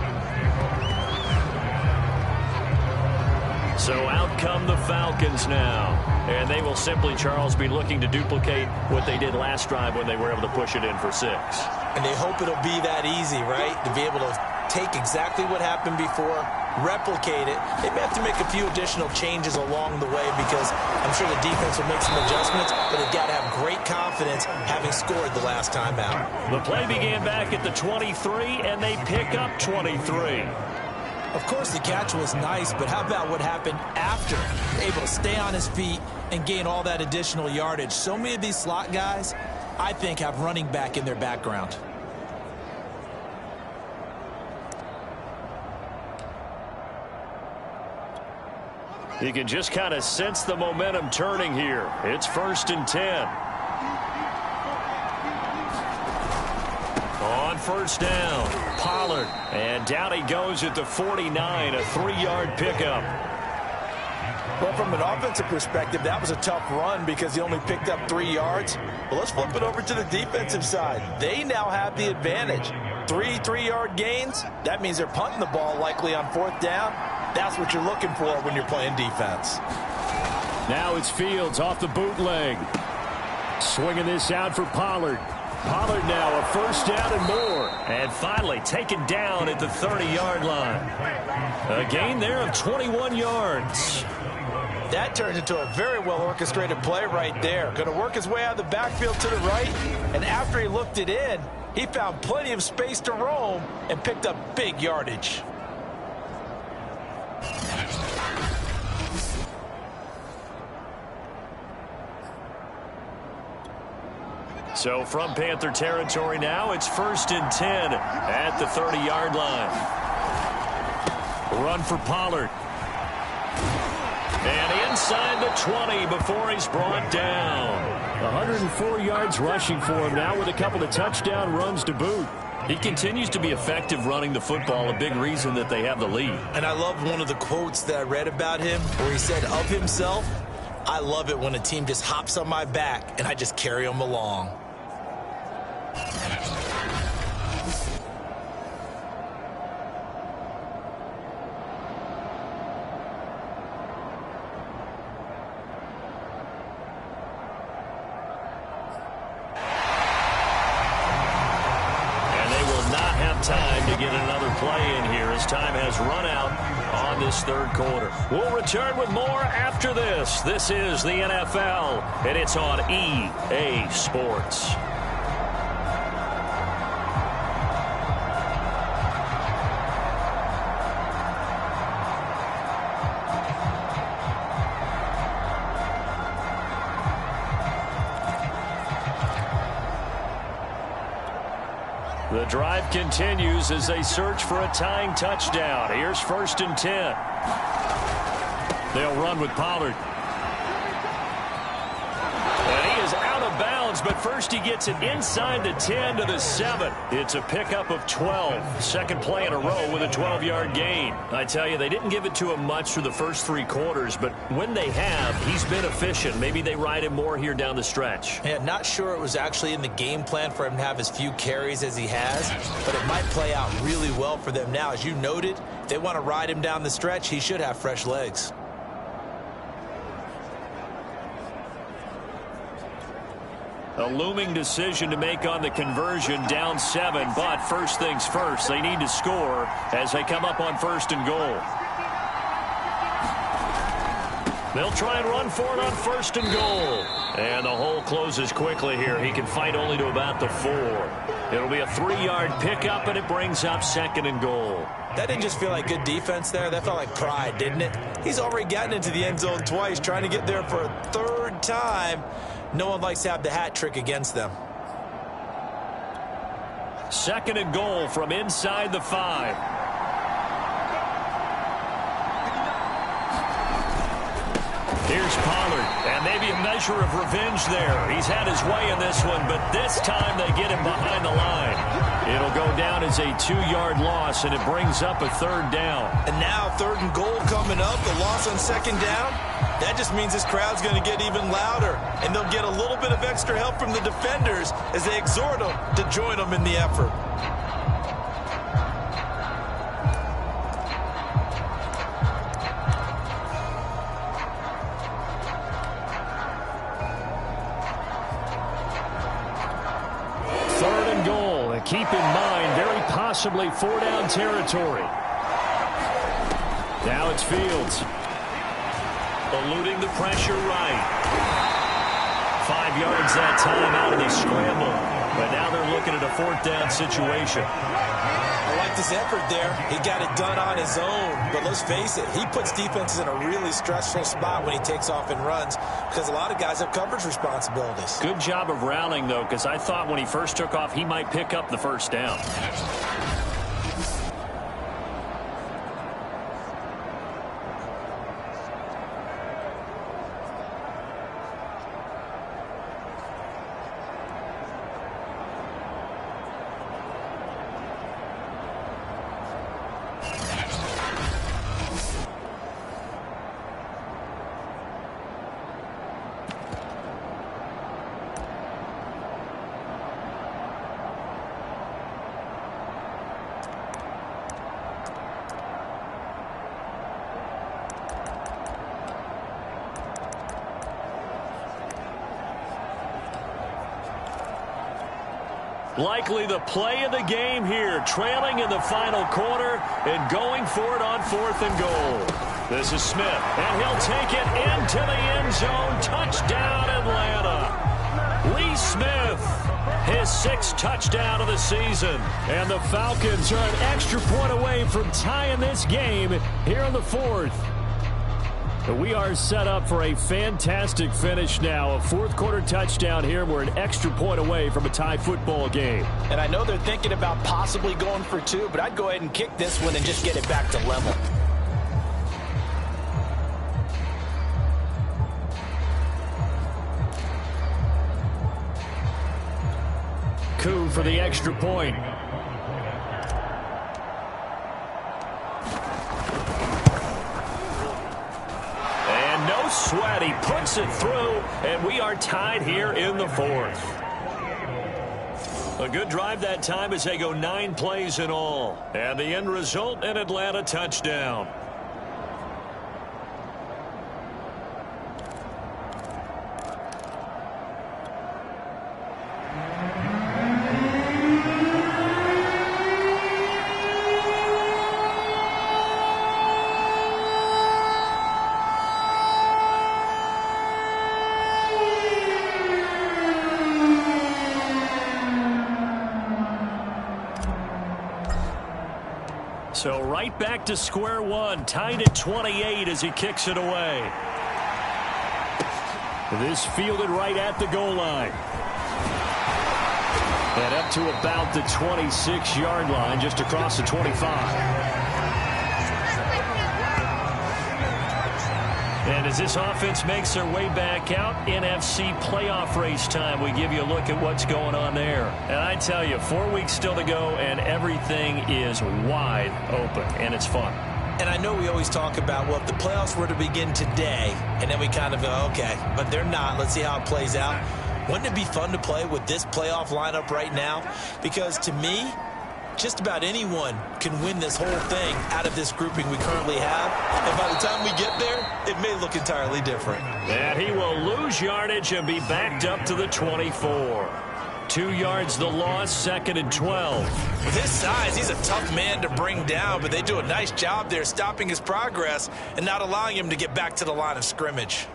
So out come the Falcons now. And they will simply, Charles, be looking to duplicate what they did last drive when they were able to push it in for 6. And they hope it'll be that easy, right? To be able to take exactly what happened before, replicate it. They may have to make a few additional changes along the way because I'm sure the defense will make some adjustments, but they've got to have great confidence having scored the last time out. The play began back at the 23, and they pick up 23. Of course, the catch was nice, but how about what happened after? Able to stay on his feet and gain all that additional yardage. So many of these slot guys, I think, have running back in their background. You can just kind of sense the momentum turning here. It's 1st and 10. On 1st down, Pollard. And down he goes at the 49, a 3-yard pickup. Well, from an offensive perspective, that was a tough run because he only picked up 3 yards. Well, let's flip it over to the defensive side. They now have the advantage. 3 3-yard gains. That means they're punting the ball likely on 4th down. That's what you're looking for when you're playing defense. Now it's Fields off the bootleg. Swinging this out for Pollard. Pollard now a 1st down and more. And finally taken down at the 30-yard line. A gain there of 21 yards. That turns into a very well-orchestrated play right there. Going to work his way out of the backfield to the right. And after he looked it in, he found plenty of space to roam and picked up big yardage. So from Panther territory now, it's 1st and 10 at the 30-yard line. Run for Pollard. And inside the 20 before he's brought down. 104 yards rushing for him now with a couple of touchdown runs to boot. He continues to be effective running the football, a big reason that they have the lead. And I love one of the quotes that I read about him where he said of himself, "I love it when a team just hops on my back and I just carry them along." Time to get another play in here as time has run out on this 3rd quarter. We'll return with more after this. This is the NFL, and it's on EA Sports. The drive continues as they search for a tying touchdown. Here's 1st and 10. They'll run with Pollard. And he is out of bounds, but first he gets it inside the 10 to the 7. It's a pickup of 12. Second play in a row with a 12-yard gain. I tell you, they didn't give it to him much through the first 3 quarters, but when they have, he's been efficient. Maybe they ride him more here down the stretch. Yeah, not sure it was actually in the game plan for him to have as few carries as he has, but it might play out really well for them now. As you noted, if they want to ride him down the stretch, he should have fresh legs. A looming decision to make on the conversion, down 7, but first things first, they need to score as they come up on 1st and goal. They'll try and run for it on 1st and goal. And the hole closes quickly here. He can fight only to about the 4. It'll be a 3-yard pickup, and it brings up 2nd and goal. That didn't just feel like good defense there. That felt like pride, didn't it? He's already gotten into the end zone twice, trying to get there for a 3rd time. No one likes to have the hat trick against them. Second and goal from inside the 5. Here's Pollard, and maybe a measure of revenge there. He's had his way in this one, but this time they get him behind the line. It'll go down as a 2-yard loss, and it brings up a 3rd down. And now 3rd and goal coming up, the loss on 2nd down. That just means this crowd's going to get even louder, and they'll get a little bit of extra help from the defenders as they exhort them to join them in the effort. Keep in mind, very possibly 4-down territory. Now it's Fields. Eluding the pressure right. 5 yards that time out of the scramble. But now they're looking at a 4th down situation. I like this effort there. He got it done on his own. But let's face it, he puts defenses in a really stressful spot when he takes off and runs because a lot of guys have coverage responsibilities. Good job of rallying, though, because I thought when he first took off, he might pick up the 1st down. Likely the play of the game here, trailing in the final quarter and going for it on 4th and goal. This is Smith, and he'll take it into the end zone. Touchdown, Atlanta. Lee Smith, his 6th touchdown of the season. And the Falcons are an extra point away from tying this game here in the 4th. We are set up for a fantastic finish now. A 4th quarter touchdown here. We're an extra point away from a tie football game. And I know they're thinking about possibly going for 2, but I'd go ahead and kick this one and just get it back to level. Coup for the extra point. Sweat, he puts it through, and we are tied here in the 4th. A good drive that time as they go 9 plays in all. And the end result, an Atlanta touchdown. So right back to square one, tied at 28 as he kicks it away. This fielded right at the goal line. And up to about the 26-yard line, just across the 25. And as this offense makes their way back out, NFC playoff race time, we give you a look at what's going on there. And I tell you, 4 weeks still to go, and everything is wide open, and it's fun. And I know we always talk about, well, if the playoffs were to begin today, and then we kind of go, okay, but they're not. Let's see how it plays out. Wouldn't it be fun to play with this playoff lineup right now? Because to me, just about anyone can win this whole thing out of this grouping we currently have. And by the time we get there, it may look entirely different. And he will lose yardage and be backed up to the 24. 2 yards the loss, 2nd and 12. With his size, he's a tough man to bring down, but they do a nice job there stopping his progress and not allowing him to get back to the line of scrimmage.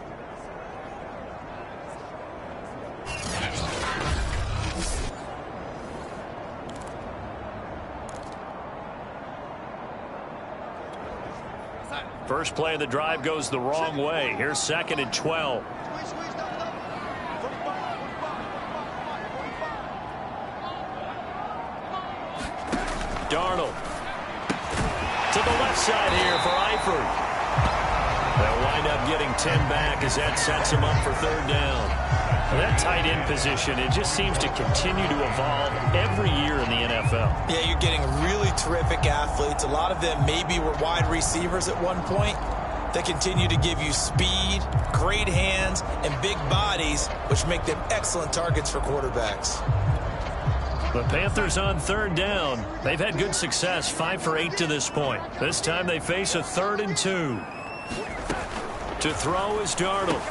First play of the drive goes the wrong way. Here's 2nd and 12. Darnold. To the left side here for Eifert. They'll wind up getting 10 back as that sets them up for third down. That tight end position, it just seems to continue to evolve every year in the NFL. Yeah, you're getting really terrific athletes. A lot of them maybe were wide receivers at one point. They continue to give you speed, great hands, and big bodies, which make them excellent targets for quarterbacks. The Panthers on third down. They've had good success, 5 for 8 to this point. This time they face a 3rd and 2. To throw is Darnold.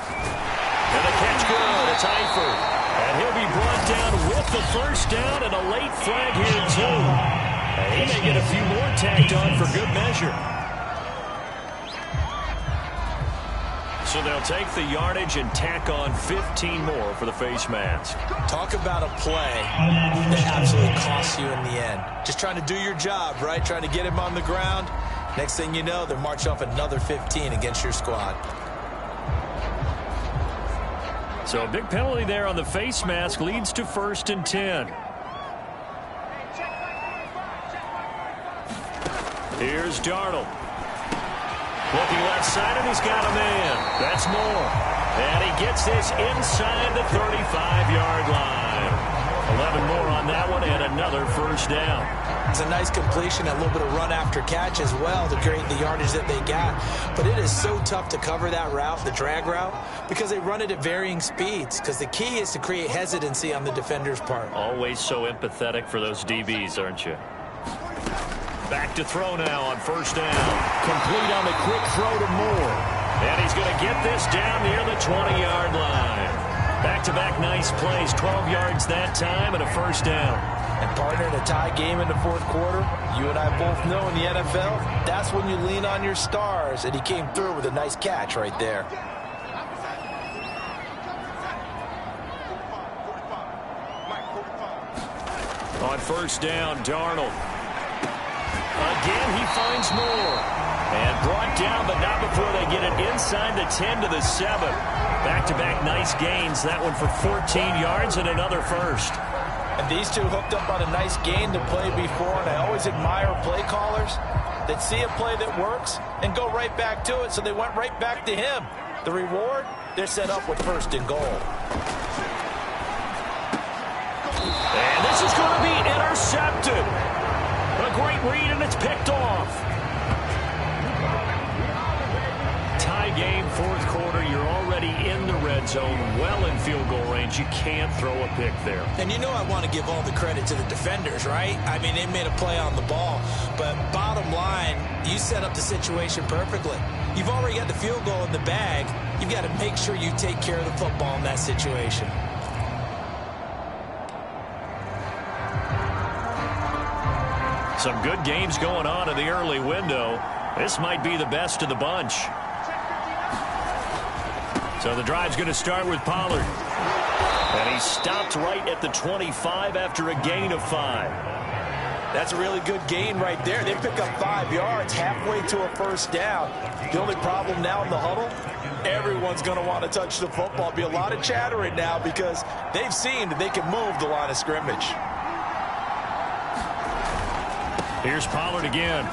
And the catch good. It's Eifert. And he'll be brought down with the first down and a late flag here too. And he may get a few more tacked on for good measure. So they'll take the yardage and tack on 15 more for the face mask. Talk about a play that absolutely costs you in the end. Just trying to do your job, right? Trying to get him on the ground. Next thing you know, they're marching off another 15 against your squad. So a big penalty there on the face mask leads to 1st and 10. Here's Darnold. Looking left side, and he's got a man. That's Moore. And he gets this inside the 35-yard line. 11 more on that one, and another first down. It's a nice completion, a little bit of run after catch as well to create the yardage that they got. But it is so tough to cover that route, the drag route, because they run it at varying speeds. Because the key is to create hesitancy on the defender's part. Always so empathetic for those DBs, aren't you? Back to throw now on first down. Complete on the quick throw to Moore. And he's going to get this down near the 20-yard line. Back-to-back nice plays, 12 yards that time and a first down. And partner, in a tie game in the fourth quarter, you and I both know in the NFL, that's when you lean on your stars. And he came through with a nice catch right there. On first down, Darnold. Again, he finds Moore. And brought down, but not before they get it inside the 10 to the 7. Back-to-back nice gains. That one for 14 yards and another first. And these two hooked up on a nice gain to play before, and I always admire play callers that see a play that works and go right back to it, so they went right back to him. The reward, they're set up with 1st and goal. And this is going to be intercepted. A great read, and it's picked off. Tie game, fourth quarter. You're already in the red zone, well in field goal range. You can't throw a pick there. And you know I want to give all the credit to the defenders, right? I mean, they made a play on the ball. But bottom line, you set up the situation perfectly. You've already got the field goal in the bag. You've got to make sure you take care of the football in that situation. Some good games going on in the early window. This might be the best of the bunch. So the drive's going to start with Pollard. And he stopped right at the 25 after a gain of 5. That's a really good gain right there. They pick up 5 yards halfway to a first down. The only problem now in the huddle, everyone's going to want to touch the football. Be a lot of chattering now because they've seen that they can move the line of scrimmage. Here's Pollard again.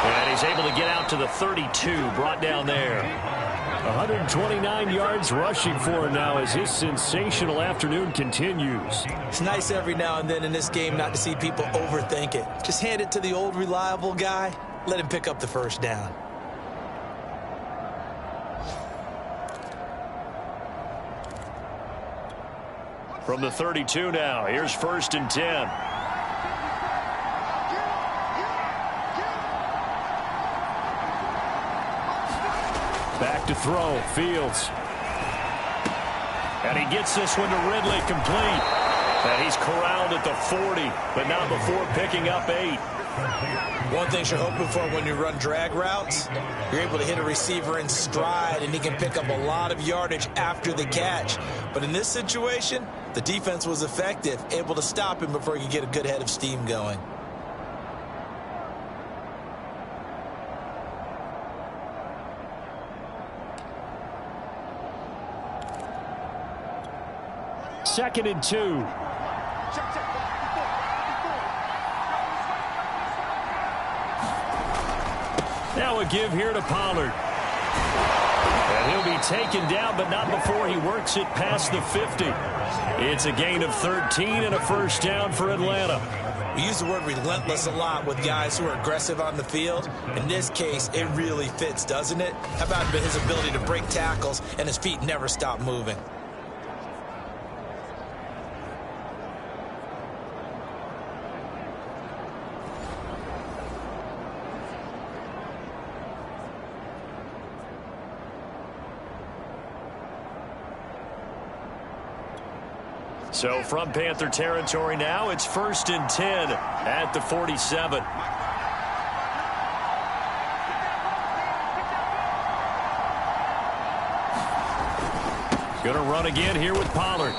And he's able to get out to the 32, brought down there. 129 yards rushing for him now as his sensational afternoon continues. It's nice every now and then in this game not to see people overthink it. Just hand it to the old reliable guy. Let him pick up the first down. From the 32 now, here's 1st and 10. Back to throw, Fields. And he gets this one to Ridley complete. And he's corralled at the 40, but not before picking up 8. One thing you're hoping for when you run drag routes, you're able to hit a receiver in stride, and he can pick up a lot of yardage after the catch. But in this situation, the defense was effective, able to stop him before he could get a good head of steam going. Second and 2. Now a give here to Pollard. And he'll be taken down, but not before he works it past the 50. It's a gain of 13 and a first down for Atlanta. We use the word relentless a lot with guys who are aggressive on the field. In this case, it really fits, doesn't it? How about his ability to break tackles and his feet never stop moving? So from Panther territory now, it's 1st and 10 at the 47. Going to run again here with Pollard.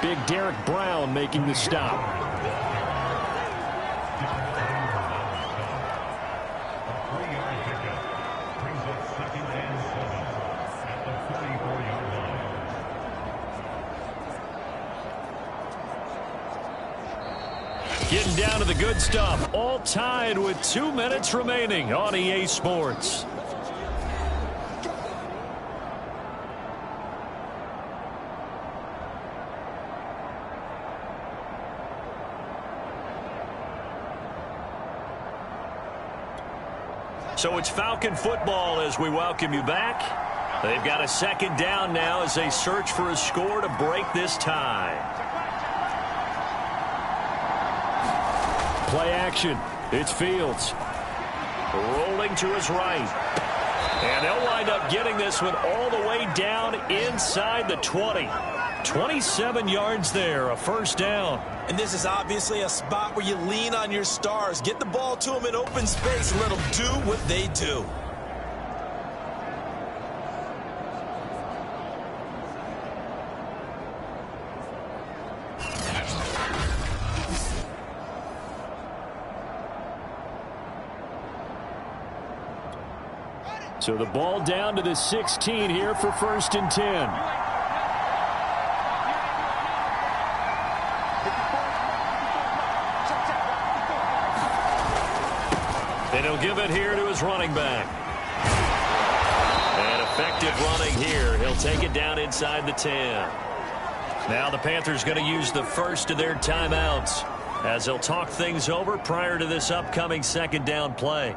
Big Derek Brown making the stop. Getting down to the good stuff. All tied with 2 minutes remaining on EA Sports. So it's Falcon football as we welcome you back. They've got a second down now as they search for a score to break this tie. Play action. It's Fields. Rolling to his right. And they'll wind up getting this one all the way down inside the 20. 27 yards there, a first down. And this is obviously a spot where you lean on your stars. Get the ball to them in open space and let them do what they do. So the ball down to the 16 here for 1st and 10. And he'll give it here to his running back. And effective running here. He'll take it down inside the 10. Now the Panthers going to use the first of their timeouts as they'll talk things over prior to this upcoming second down play.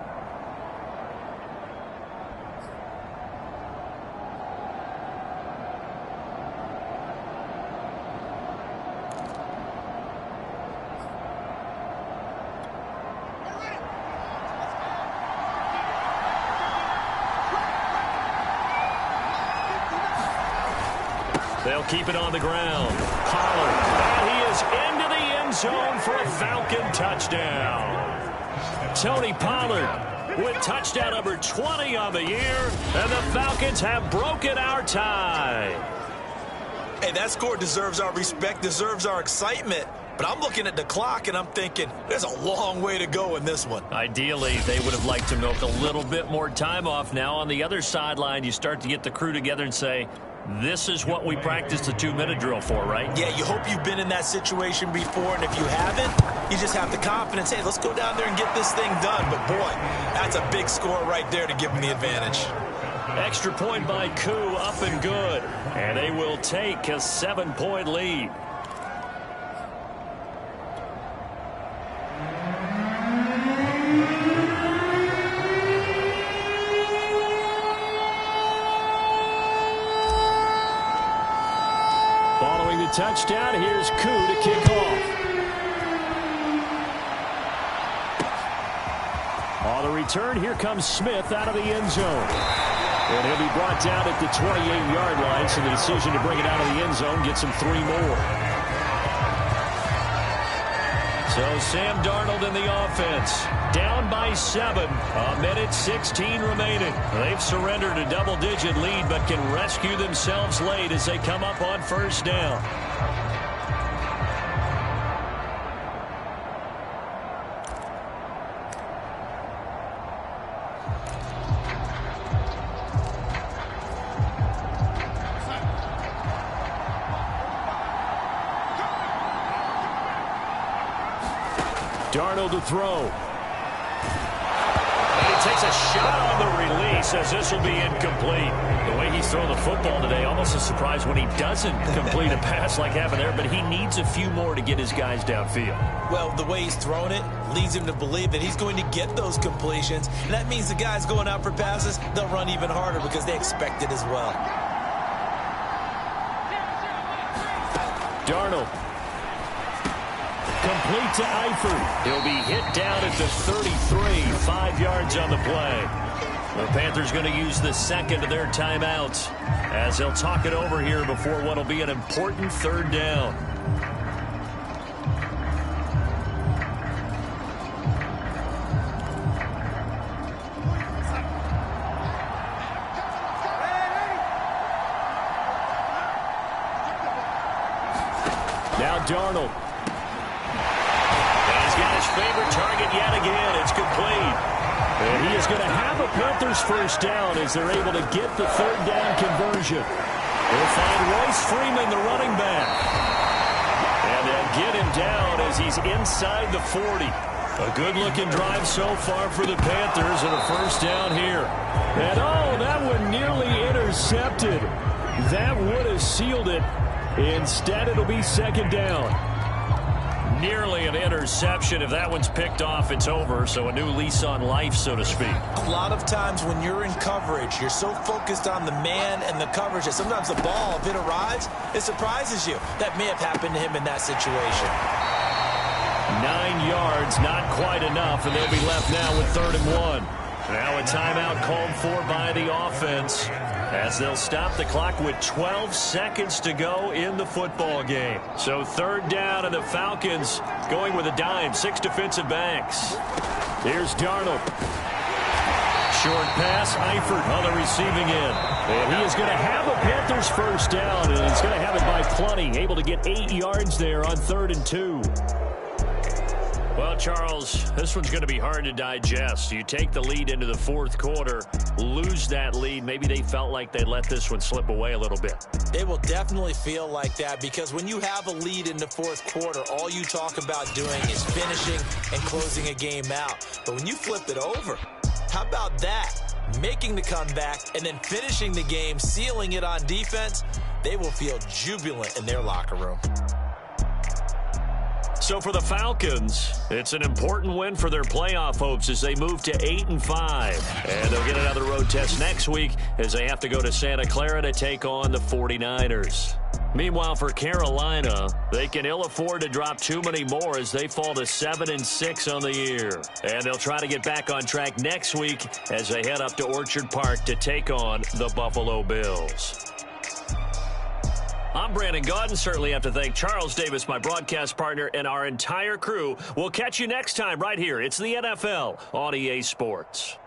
They'll keep it on the ground. Pollard, and he is into the end zone for a Falcon touchdown. Tony Pollard with touchdown number 20 on the year, and the Falcons have broken our tie. Hey, that score deserves our respect, deserves our excitement. But I'm looking at the clock, and I'm thinking there's a long way to go in this one. Ideally, they would have liked to milk a little bit more time off. Now, on the other sideline, you start to get the crew together and say, this is what we practiced the 2-minute drill for, right? Yeah, you hope you've been in that situation before, and if you haven't, you just have the confidence, hey, let's go down there and get this thing done. But, boy, that's a big score right there to give them the advantage. Extra point by Koo, up and good. And they will take a 7-point lead. Following the touchdown, here's Koo to kick off. On the return, here comes Smith out of the end zone. And he'll be brought down at the 28-yard line, so the decision to bring it out of the end zone gets him 3 more. So Sam Darnold in the offense, down by 7, 1:16 remaining. They've surrendered a double-digit lead, but can rescue themselves late as they come up on first down. Darnold to throw. And he takes a shot on the release as this will be incomplete. The way he's throwing the football today, almost a surprise when he doesn't complete a pass like happened there, but he needs a few more to get his guys downfield. Well, the way he's thrown it leads him to believe that he's going to get those completions. And that means the guys going out for passes, they'll run even harder because they expect it as well. Darnold. Complete to Eifert. He'll be hit down at the 33, 5 yards on the play. The Panthers going to use the second of their timeouts as they'll talk it over here before what will be an important third down. Now Darnold. And he's got his favorite target yet again. It's complete. And he is going to have a Panthers first down as they're able to get the third down conversion. They'll find Royce Freeman, the running back. And they'll get him down as he's inside the 40. A good-looking drive so far for the Panthers and a first down here. And, oh, that one nearly intercepted. That would have sealed it. Instead, it'll be second down. Nearly an interception. If that one's picked off, it's over. So a new lease on life, so to speak. A lot of times when you're in coverage, you're so focused on the man and the coverage that sometimes the ball, if it arrives, it surprises you. That may have happened to him in that situation. 9 yards, not quite enough, and they'll be left now with 3rd and 1. Now a timeout called for by the offense as they'll stop the clock with 12 seconds to go in the football game. So third down, and the Falcons going with a dime, 6 defensive backs. Here's Darnold. Short pass, Eifert on the receiving end. And he is going to have a Panthers first down, and he's going to have it by plenty, able to get 8 yards there on 3rd and 2. Well, Charles, this one's going to be hard to digest. You take the lead into the fourth quarter, lose that lead. Maybe they felt like they let this one slip away a little bit. They will definitely feel like that because when you have a lead in the fourth quarter, all you talk about doing is finishing and closing a game out. But when you flip it over, how about that? Making the comeback and then finishing the game, sealing it on defense, they will feel jubilant in their locker room. So for the Falcons, it's an important win for their playoff hopes as they move to 8-5. And they'll get another road test next week as they have to go to Santa Clara to take on the 49ers. Meanwhile, for Carolina, they can ill afford to drop too many more as they fall to 7-6 on the year. And they'll try to get back on track next week as they head up to Orchard Park to take on the Buffalo Bills. I'm Brandon Gaudin. Certainly have to thank Charles Davis, my broadcast partner, and our entire crew. We'll catch you next time right here. It's the NFL on EA Sports.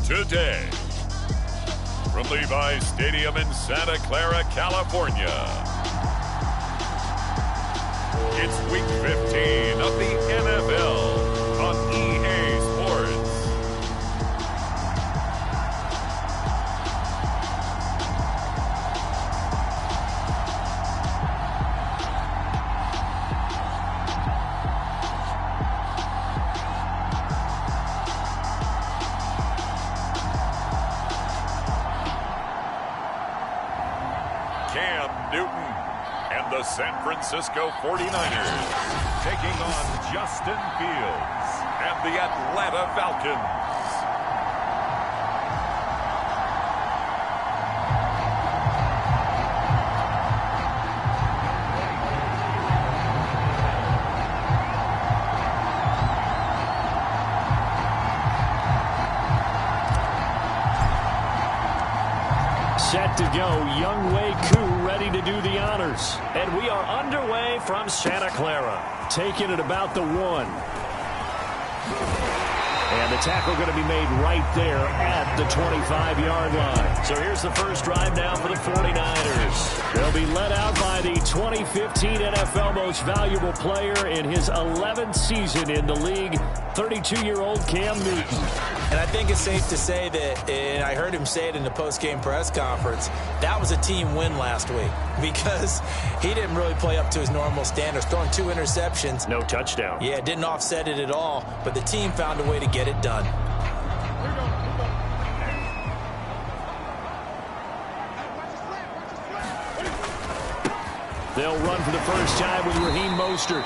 today. From Levi's Stadium in Santa Clara, California, it's Week 15 of the NFL on EA Sports. Cam Newton and the San Francisco 49ers taking on Justin Fields and the Atlanta Falcons. Set to go, Young Wei Koo ready to do the honors. And we are underway from Santa Clara. Taking it about the 1. And the tackle going to be made right there at the 25-yard line. So here's the first drive now for the 49ers. They'll be led out by the 2015 NFL Most Valuable Player in his 11th season in the league, 32-year-old Cam Newton. And I think it's safe to say that, and I heard him say it in the post-game press conference, that was a team win last week because he didn't really play up to his normal standards, throwing 2 interceptions. No touchdown. Yeah, didn't offset it at all, but the team found a way to get it done. They'll run for the first time with Raheem Mostert.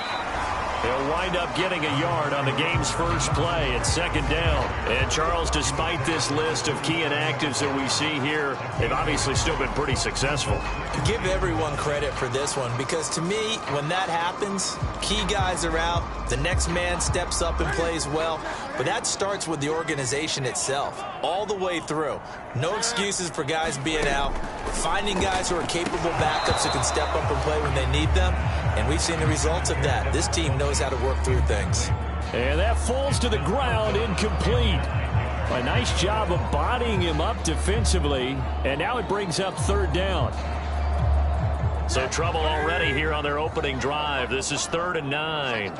He'll wind up getting a yard on the game's first play at second down. And Charles, despite this list of key inactives that we see here, they've obviously still been pretty successful. Give everyone credit for this one because to me, when that happens, key guys are out, the next man steps up and plays well, but that starts with the organization itself, all the way through. No excuses for guys being out, finding guys who are capable backups who can step up and play when they need them, and we've seen the results of that. This team knows how to work through things. And that falls to the ground, incomplete. A nice job of bodying him up defensively, and now it brings up third down. So trouble already here on their opening drive. This is 3rd and 9.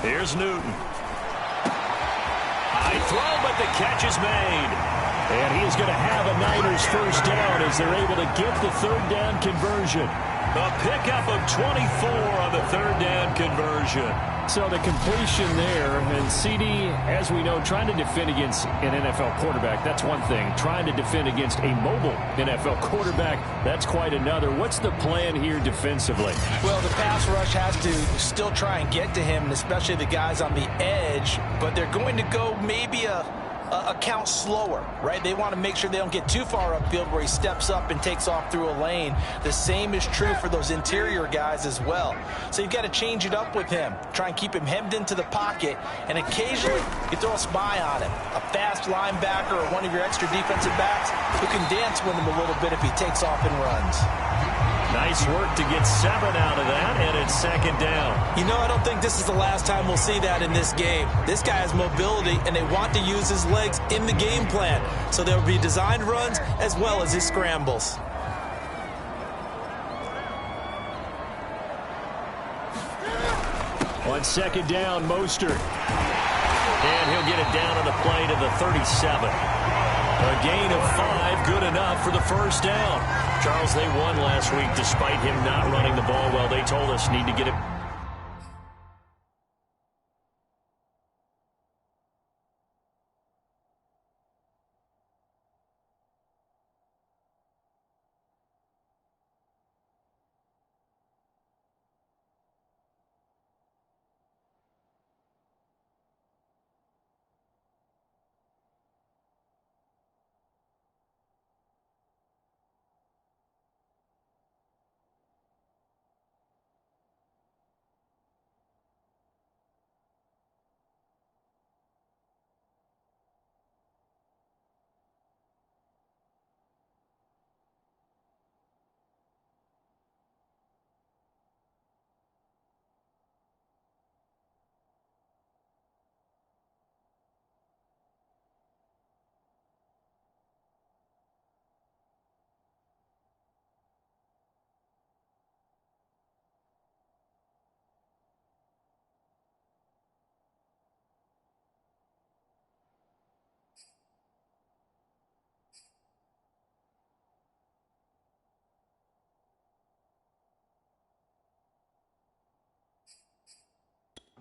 Here's Newton. High throw, but the catch is made. And he is going to have a Niners first down as they're able to get the third down conversion. A pickup of 24 on the third down conversion. So the completion there, and CD, as we know, trying to defend against an NFL quarterback, that's one thing. Trying to defend against a mobile NFL quarterback, that's quite another. What's the plan here defensively? Well, the pass rush has to still try and get to him, and especially the guys on the edge, but they're going to go maybe a count slower, right? They want to make sure they don't get too far upfield where he steps up and takes off through a lane. The same is true for those interior guys as well. So you've got to change it up with him. Try and keep him hemmed into the pocket, and occasionally you throw a spy on him. A fast linebacker or one of your extra defensive backs who can dance with him a little bit if he takes off and runs. Nice work to get 7 out of that, and it's second down. You know, I don't think this is the last time we'll see that in this game. This guy has mobility, and they want to use his legs in the game plan. So there will be designed runs as well as his scrambles. On second down, Mostert. And he'll get it down on the play to the 37. A gain of 5, good enough for the first down. Charles, they won last week despite him not running the ball well. They told us need to get it.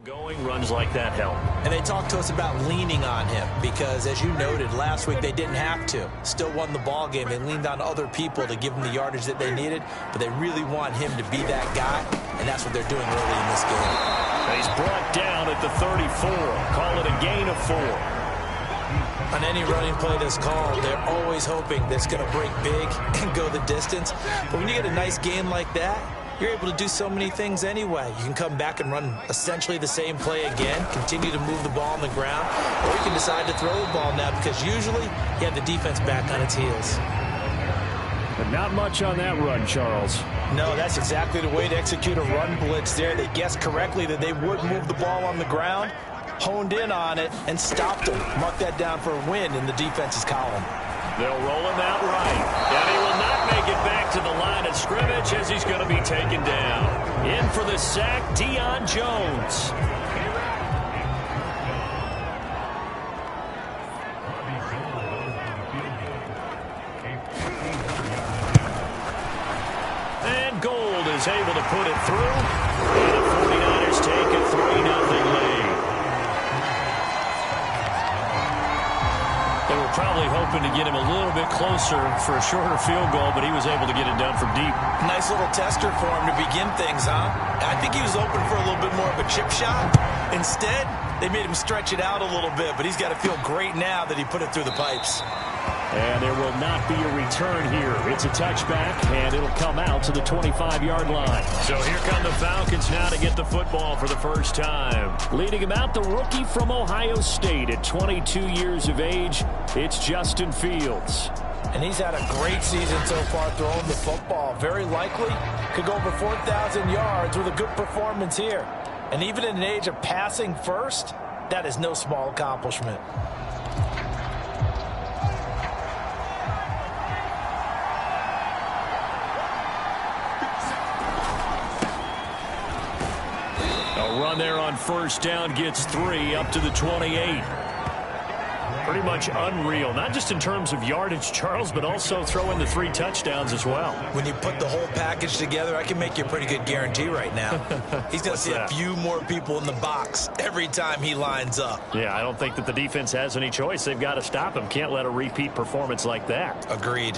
going, runs like that help. And they talked to us about leaning on him because, as you noted, last week they didn't have to. Still won the ball game. They leaned on other people to give them the yardage that they needed, but they really want him to be that guy, and that's what they're doing early in this game. He's brought down at the 34. Call it a gain of 4. On any running play that's called, they're always hoping that's going to break big and go the distance. But when you get a nice game like that, you're able to do so many things anyway. You can come back and run essentially the same play again, continue to move the ball on the ground, or you can decide to throw the ball now because usually you have the defense back on its heels. But not much on that run, Charles. No, that's exactly the way to execute a run blitz there. They guessed correctly that they would move the ball on the ground, honed in on it, and stopped them. Mark that down for a win in the defense's column. They'll roll him out right. And he will not make it back to the line of scrimmage as he's going to be taken down. In for the sack, Deion Jones. And Gold is able to put it through. And the 49ers take a 3-0 lead. They were probably hoping to get him a little bit closer for a shorter field goal, but he was able to get it done from deep. Nice little tester for him to begin things, huh? I think he was open for a little bit more of a chip shot. Instead, they made him stretch it out a little bit, but he's got to feel great now that he put it through the pipes. And there will not be a return here. It's a touchback, and it'll come out to the 25-yard line. So here come the Falcons now to get the football for the first time. Leading him out, the rookie from Ohio State at 22 years of age, it's Justin Fields. And he's had a great season so far throwing the football. Very likely could go over 4,000 yards with a good performance here. And even in an age of passing first, that is no small accomplishment. Run there on first down gets 3 up to the 28. Pretty much unreal, not just in terms of yardage, Charles, but also throw in the 3 touchdowns as well. When you put the whole package together, I can make you a pretty good guarantee right now. He's going to see a few more people in the box every time he lines up. Yeah, I don't think that the defense has any choice. They've got to stop him. Can't let a repeat performance like that. Agreed.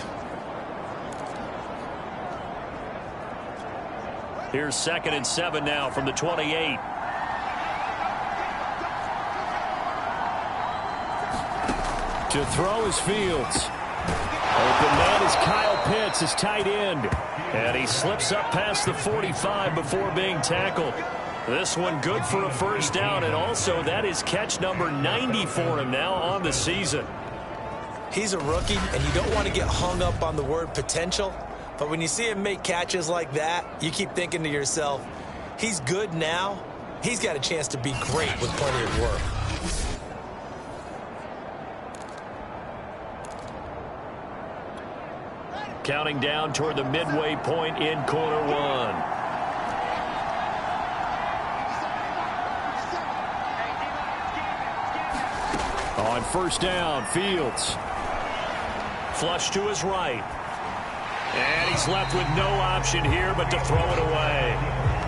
Here's 2nd and 7 now from the 28. To throw is Fields. Open man is Kyle Pitts, his tight end. And he slips up past the 45 before being tackled. This one good for a first down, and also that is catch number 90 for him now on the season. He's a rookie, and you don't want to get hung up on the word potential. But when you see him make catches like that, you keep thinking to yourself, he's good now. He's got a chance to be great with plenty of work. Counting down toward the midway point in quarter 1. On first down, Fields. Flush to his right. And he's left with no option here but to throw it away.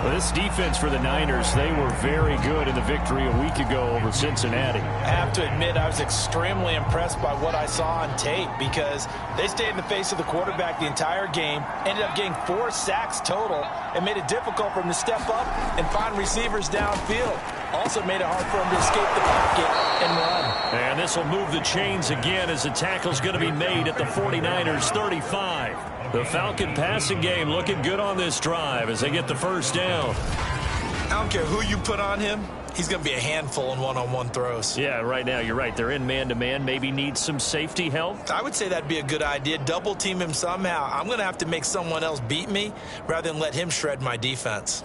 Well, this defense for the Niners, they were very good in the victory a week ago over Cincinnati. I have to admit, I was extremely impressed by what I saw on tape because they stayed in the face of the quarterback the entire game, ended up getting 4 sacks total, and made it difficult for him to step up and find receivers downfield. Also made it hard for him to escape the pocket and run. And this will move the chains again as the tackle's going to be made at the 49ers 35. The Falcon passing game looking good on this drive as they get the first down. I don't care who you put on him. He's going to be a handful in one-on-one throws. Yeah, right now you're right. They're in man-to-man. Maybe need some safety help. I would say that'd be a good idea. Double team him somehow. I'm going to have to make someone else beat me rather than let him shred my defense.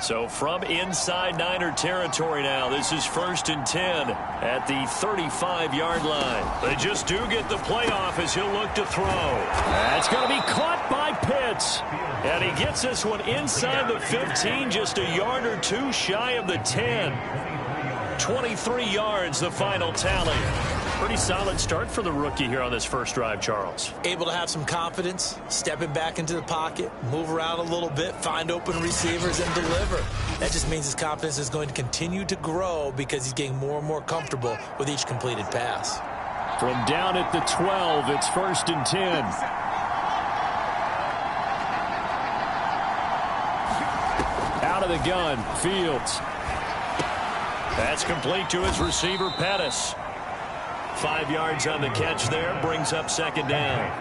So from inside Niner territory now, this is 1st and 10 at the 35-yard line. They just do get the playoff as he'll look to throw. That's going to be caught by Pitts. And he gets this one inside the 15, just a yard or two shy of the 10. 23 yards, the final tally. Pretty solid start for the rookie here on this first drive, Charles. Able to have some confidence, stepping back into the pocket, move around a little bit, find open receivers, and deliver. That just means his confidence is going to continue to grow because he's getting more and more comfortable with each completed pass. From down at the 12, it's 1st and 10. Out of the gun, Fields. That's complete to his receiver, Pettis. 5 yards on the catch there, brings up 2nd down.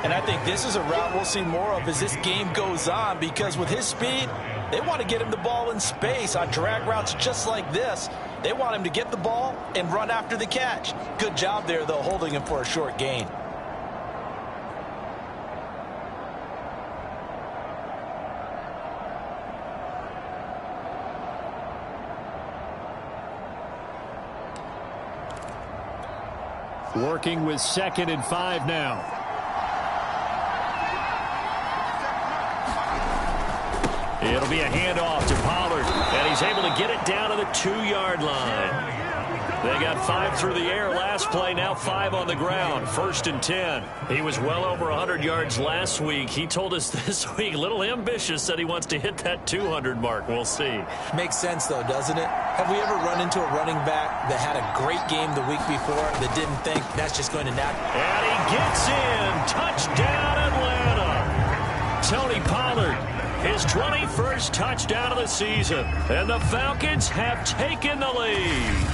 And I think this is a route we'll see more of as this game goes on, because with his speed, they want to get him the ball in space on drag routes just like this. They want him to get the ball and run after the catch. Good job there, though, holding him for a short gain. Working with 2nd and 5 now. It'll be a handoff to Pollard, and he's able to get it down to the 2-yard line. They got 5 through the air last play, now 5 on the ground. 1st and 10. He was well over 100 yards last week. He told us this week, a little ambitious, said he wants to hit that 200 mark. We'll see. Makes sense, though, doesn't it? Have we ever run into a running back that had a great game the week before that didn't think that's just going to knock? And he gets in. Touchdown, Atlanta. Tony Pollard, his 21st touchdown of the season. And the Falcons have taken the lead.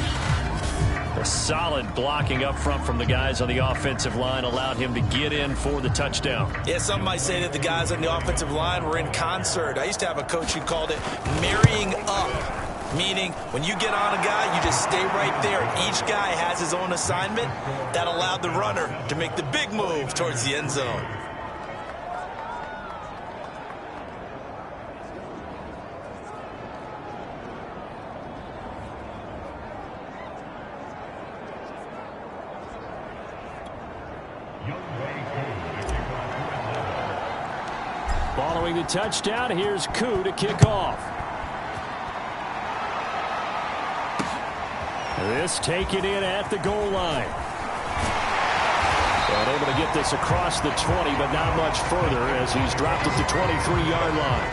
A solid blocking up front from the guys on the offensive line allowed him to get in for the touchdown. Yeah, some might say that the guys on the offensive line were in concert. I used to have a coach who called it marrying up, meaning when you get on a guy, you just stay right there. Each guy has his own assignment. That allowed the runner to make the big move towards the end zone. Following the touchdown, here's Koo to kick off. This taken in at the goal line. And able to get this across the 20, but not much further as he's dropped at the 23-yard line.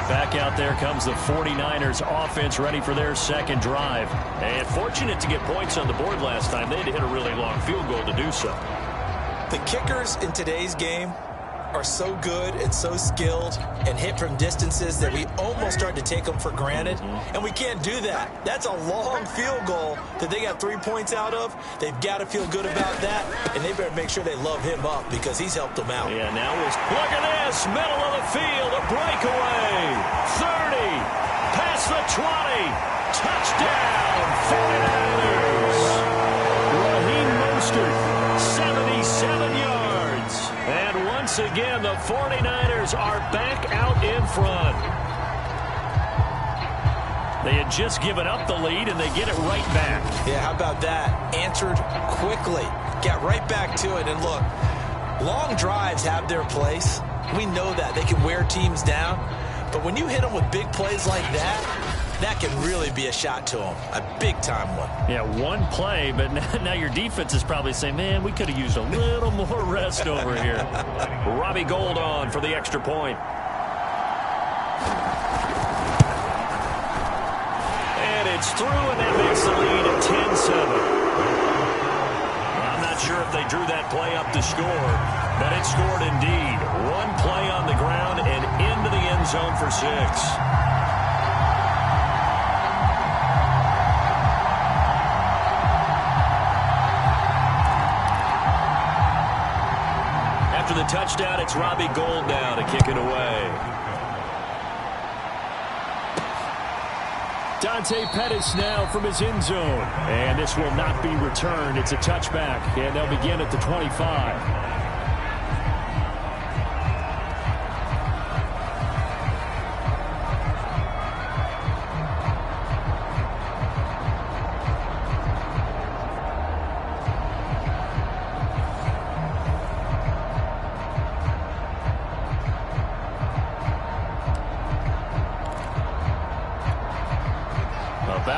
Back out there comes the 49ers offense ready for their second drive. And fortunate to get points on the board last time. They had to hit a really long field goal to do so. The kickers in today's game are so good and so skilled and hit from distances that we almost start to take them for granted. And we can't do that. That's a long field goal that they got 3 points out of. They've got to feel good about that, and they better make sure they love him up because he's helped them out. Yeah, now look at this. Middle of the field, a breakaway. 30, past the 20. Touchdown, 49ers. Rlahern Mostert, 77 yards. And once again, the 49ers are back out in front. They had just given up the lead, and they get it right back. Yeah, how about that? Answered quickly. Got right back to it. And look, long drives have their place. We know that. They can wear teams down. But when you hit them with big plays like that, that can really be a shot to them. A big-time one. Yeah, one play, but now your defense is probably saying, man, we could have used a little more rest over here. Robbie Gould on for the extra point. And it's through, and that makes the lead at 10-7. I'm not sure if they drew that play up to score, but it scored indeed. One play on the ground and into the end zone for 6. After the touchdown, it's Robbie Gould now to kick it away. Dante Pettis now from his end zone. And this will not be returned. It's a touchback, and they'll begin at the 25.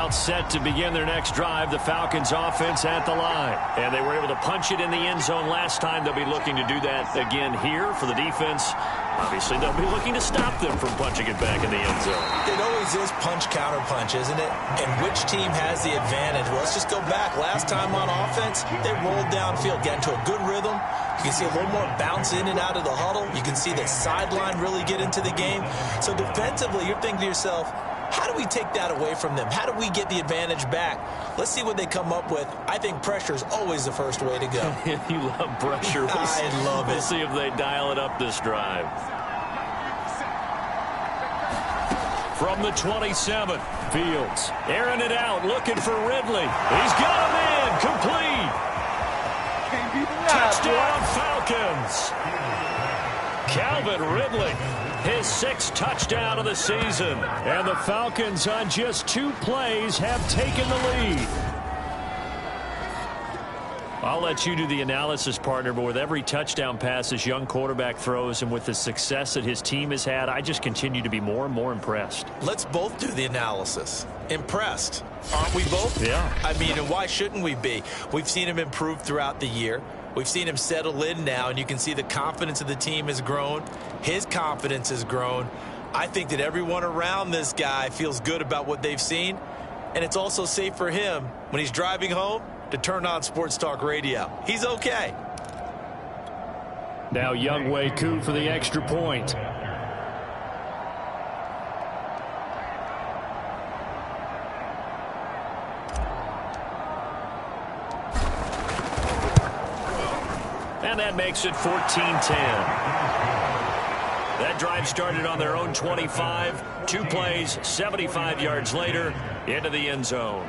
Timeout set to begin their next drive. The Falcons offense at the line. And they were able to punch it in the end zone last time. They'll be looking to do that again here for the defense. Obviously, they'll be looking to stop them from punching it back in the end zone. It always is punch-counter-punch, isn't it? And which team has the advantage? Well, let's just go back. Last time on offense, they rolled downfield, got into a good rhythm. You can see a little more bounce in and out of the huddle. You can see the sideline really get into the game. So defensively, you're thinking to yourself, how do we take that away from them? How do we get the advantage back? Let's see what they come up with. I think pressure is always the first way to go. You love pressure. I love it. We'll see if they dial it up this drive. From the 27, Fields airing it out, looking for Ridley. He's got him in, complete. Touchdown Falcons. Calvin Ridley, his 6th touchdown of the season. And the Falcons on just 2 plays have taken the lead. I'll let you do the analysis, partner, but with every touchdown pass this young quarterback throws and with the success that his team has had, I just continue to be more and more impressed. Let's both do the analysis. Impressed. Aren't we both? Yeah. I mean, and why shouldn't we be? We've seen him improve throughout the year. We've seen him settle in now, and you can see the confidence of the team has grown. His confidence has grown. I think that everyone around this guy feels good about what they've seen, and it's also safe for him when he's driving home to turn on Sports Talk Radio. He's okay. Now Younghoe Koo for the extra point. And that makes it 14-10. That drive started on their own 25. 2 plays, 75 yards later, into the end zone.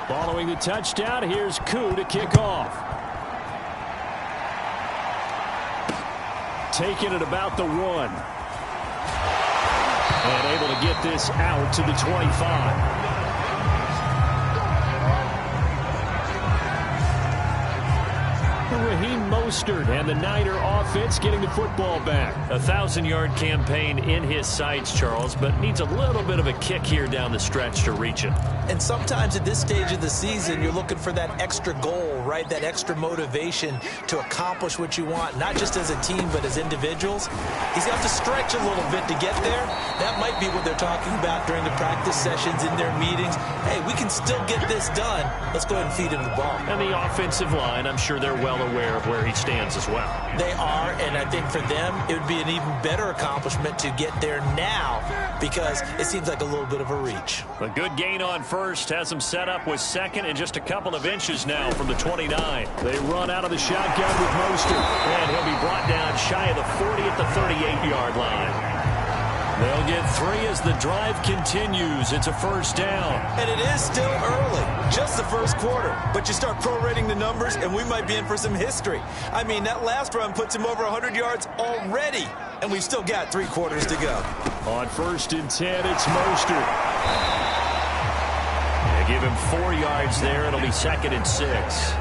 Following the touchdown, here's Koo to kick off. Taking it about the 1. And able to get this out to the 25. Raheem Mostert and the Niner offense getting the football back. A 1,000-yard campaign in his sights, Charles, but needs a little bit of a kick here down the stretch to reach it. And sometimes at this stage of the season, you're looking for that extra goal, right? That extra motivation to accomplish what you want, not just as a team, but as individuals. He's got to stretch a little bit to get there. That might be what they're talking about during the practice sessions, in their meetings. Hey, we can still get this done. Let's go ahead and feed him the ball. And the offensive line, I'm sure they're well aware of where he stands as well. They are, and I think for them, it would be an even better accomplishment to get there now because it seems like a little bit of a reach. A good gain on first has him set up with second and just a couple of inches now from the 29. They run out of the shotgun with Mostert, and he'll be brought down shy of the 40 at the 38-yard line. They'll get 3 as the drive continues. It's a first down. And it is still early, just the first quarter. But you start prorating the numbers, and we might be in for some history. I mean, that last run puts him over 100 yards already, and we've still got 3 quarters to go. On 1st and 10, it's Mostert. They give him 4 yards there. It'll be 2nd and 6.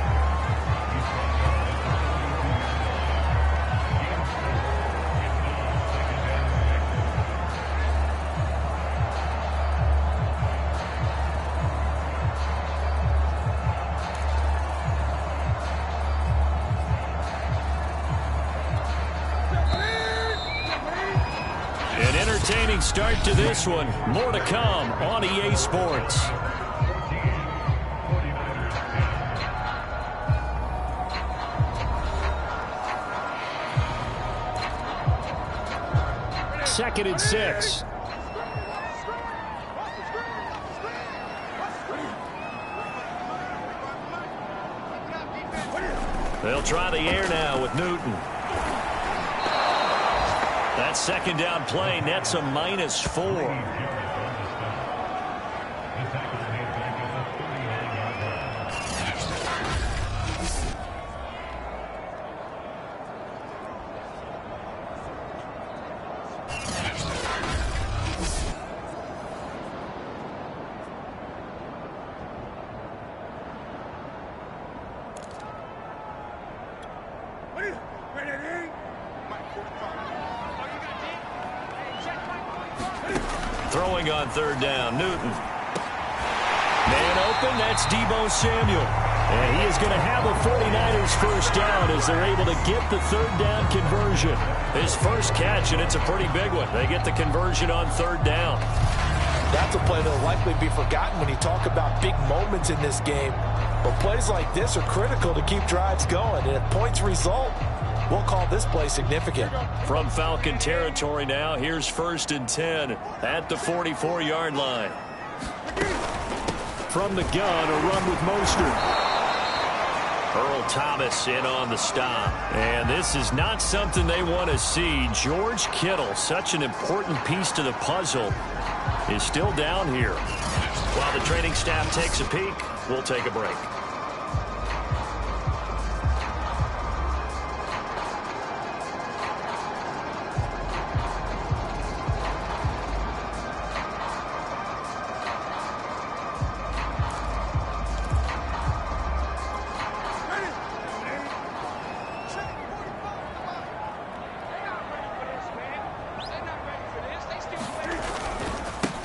Entertaining start to this one. More to come on EA Sports. Second and 6. They'll try the air now with Newton. That second down play nets a -4. Throwing on third down, Newton. Man open, that's Deebo Samuel. And he is going to have a 49ers first down as they're able to get the third down conversion. His first catch, and it's a pretty big one. They get the conversion on third down. That's a play that will likely be forgotten when you talk about big moments in this game. But plays like this are critical to keep drives going. And if points result, we'll call this play significant. From Falcon territory now, here's 1st and 10 at the 44-yard line. From the gun, a run with Mostert. Earl Thomas in on the stop. And this is not something they want to see. George Kittle, such an important piece to the puzzle, is still down here. While the training staff takes a peek, we'll take a break.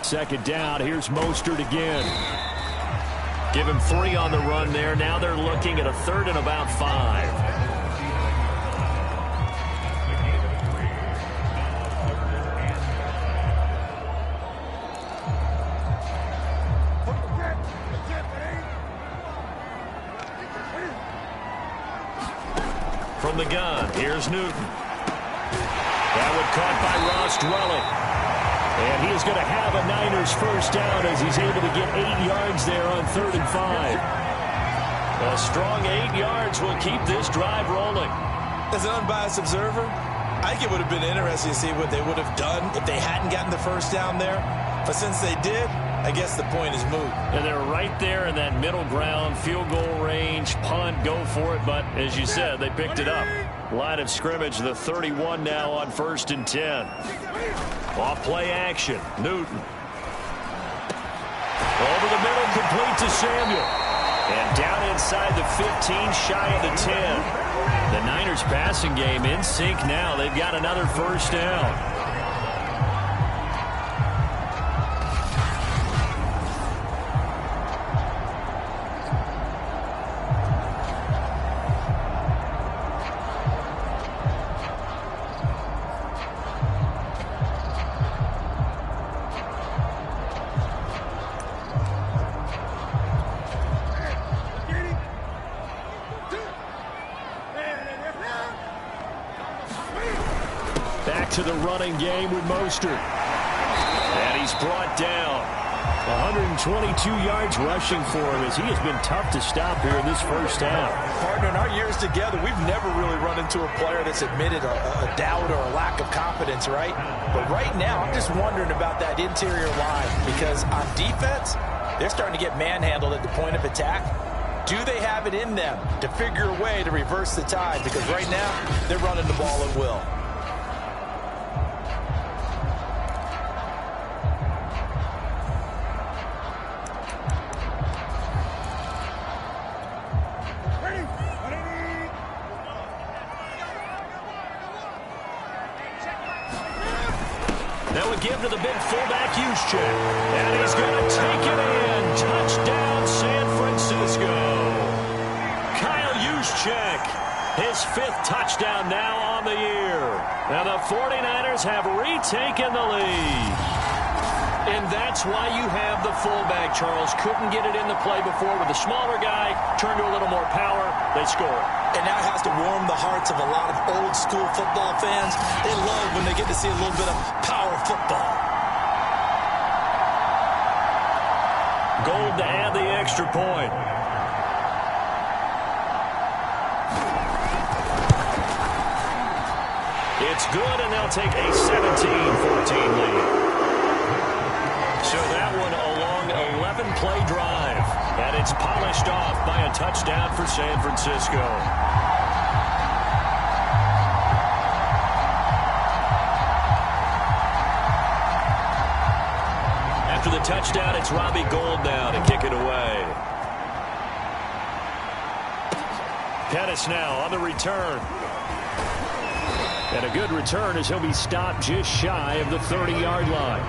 Second down, here's Mostert again. Give him 3 on the run there. Now they're looking at a 3rd and about 5. From the gun, here's Newton. That one caught by Ross Dwelling. And he is going to have a Niners first down as he's able to get 8 yards there on 3rd and 5. A strong 8 yards will keep this drive rolling. As an unbiased observer, I think it would have been interesting to see what they would have done if they hadn't gotten the first down there. But since they did, I guess the point is moot. And they're right there in that middle ground, field goal range, punt, go for it. But as you said, they picked it up. Line of scrimmage, the 31 now on 1st and 10. Off play action, Newton. Over the middle, complete to Samuel. And down inside the 15, shy of the 10. The Niners passing game in sync now. They've got another first down. To the running game with Mostert. And he's brought down. 122 yards rushing for him as he has been tough to stop here in this first half. Partner, in our years together, we've never really run into a player that's admitted a doubt or a lack of confidence, right? But right now, I'm just wondering about that interior line because on defense, they're starting to get manhandled at the point of attack. Do they have it in them to figure a way to reverse the tide? Because right now, they're running the ball at will. Give to the big fullback Juszczyk. And he's going to take it in. Touchdown, San Francisco. Kyle Juszczyk, his 5th touchdown now on the year. Now the 49ers have retaken the lead. And that's why you have the fullback, Charles. Couldn't get it in the play before with the smaller guy. Turned to a little more power. They score. And that has to warm the hearts of a lot of old school football fans. They love when they get to see a little bit of power football. Gold to add the extra point. It's good, and they'll take a 17-14 lead. So that one a long 11-play drive. And it's polished off by a touchdown for San Francisco. After the touchdown, it's Robbie Gould now to kick it away. Pettis now on the return. And a good return as he'll be stopped just shy of the 30-yard line.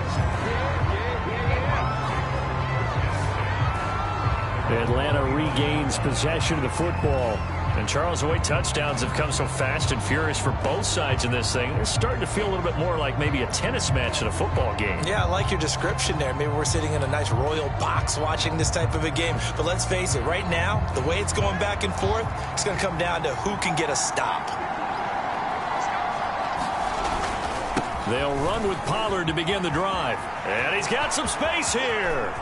Atlanta regains possession of the football. And Charles, the way touchdowns have come so fast and furious for both sides in this thing, it's starting to feel a little bit more like maybe a tennis match in a football game. Yeah, I like your description there. Maybe we're sitting in a nice royal box watching this type of a game. But let's face it, right now, the way it's going back and forth, it's going to come down to who can get a stop. They'll run with Pollard to begin the drive. And he's got some space here.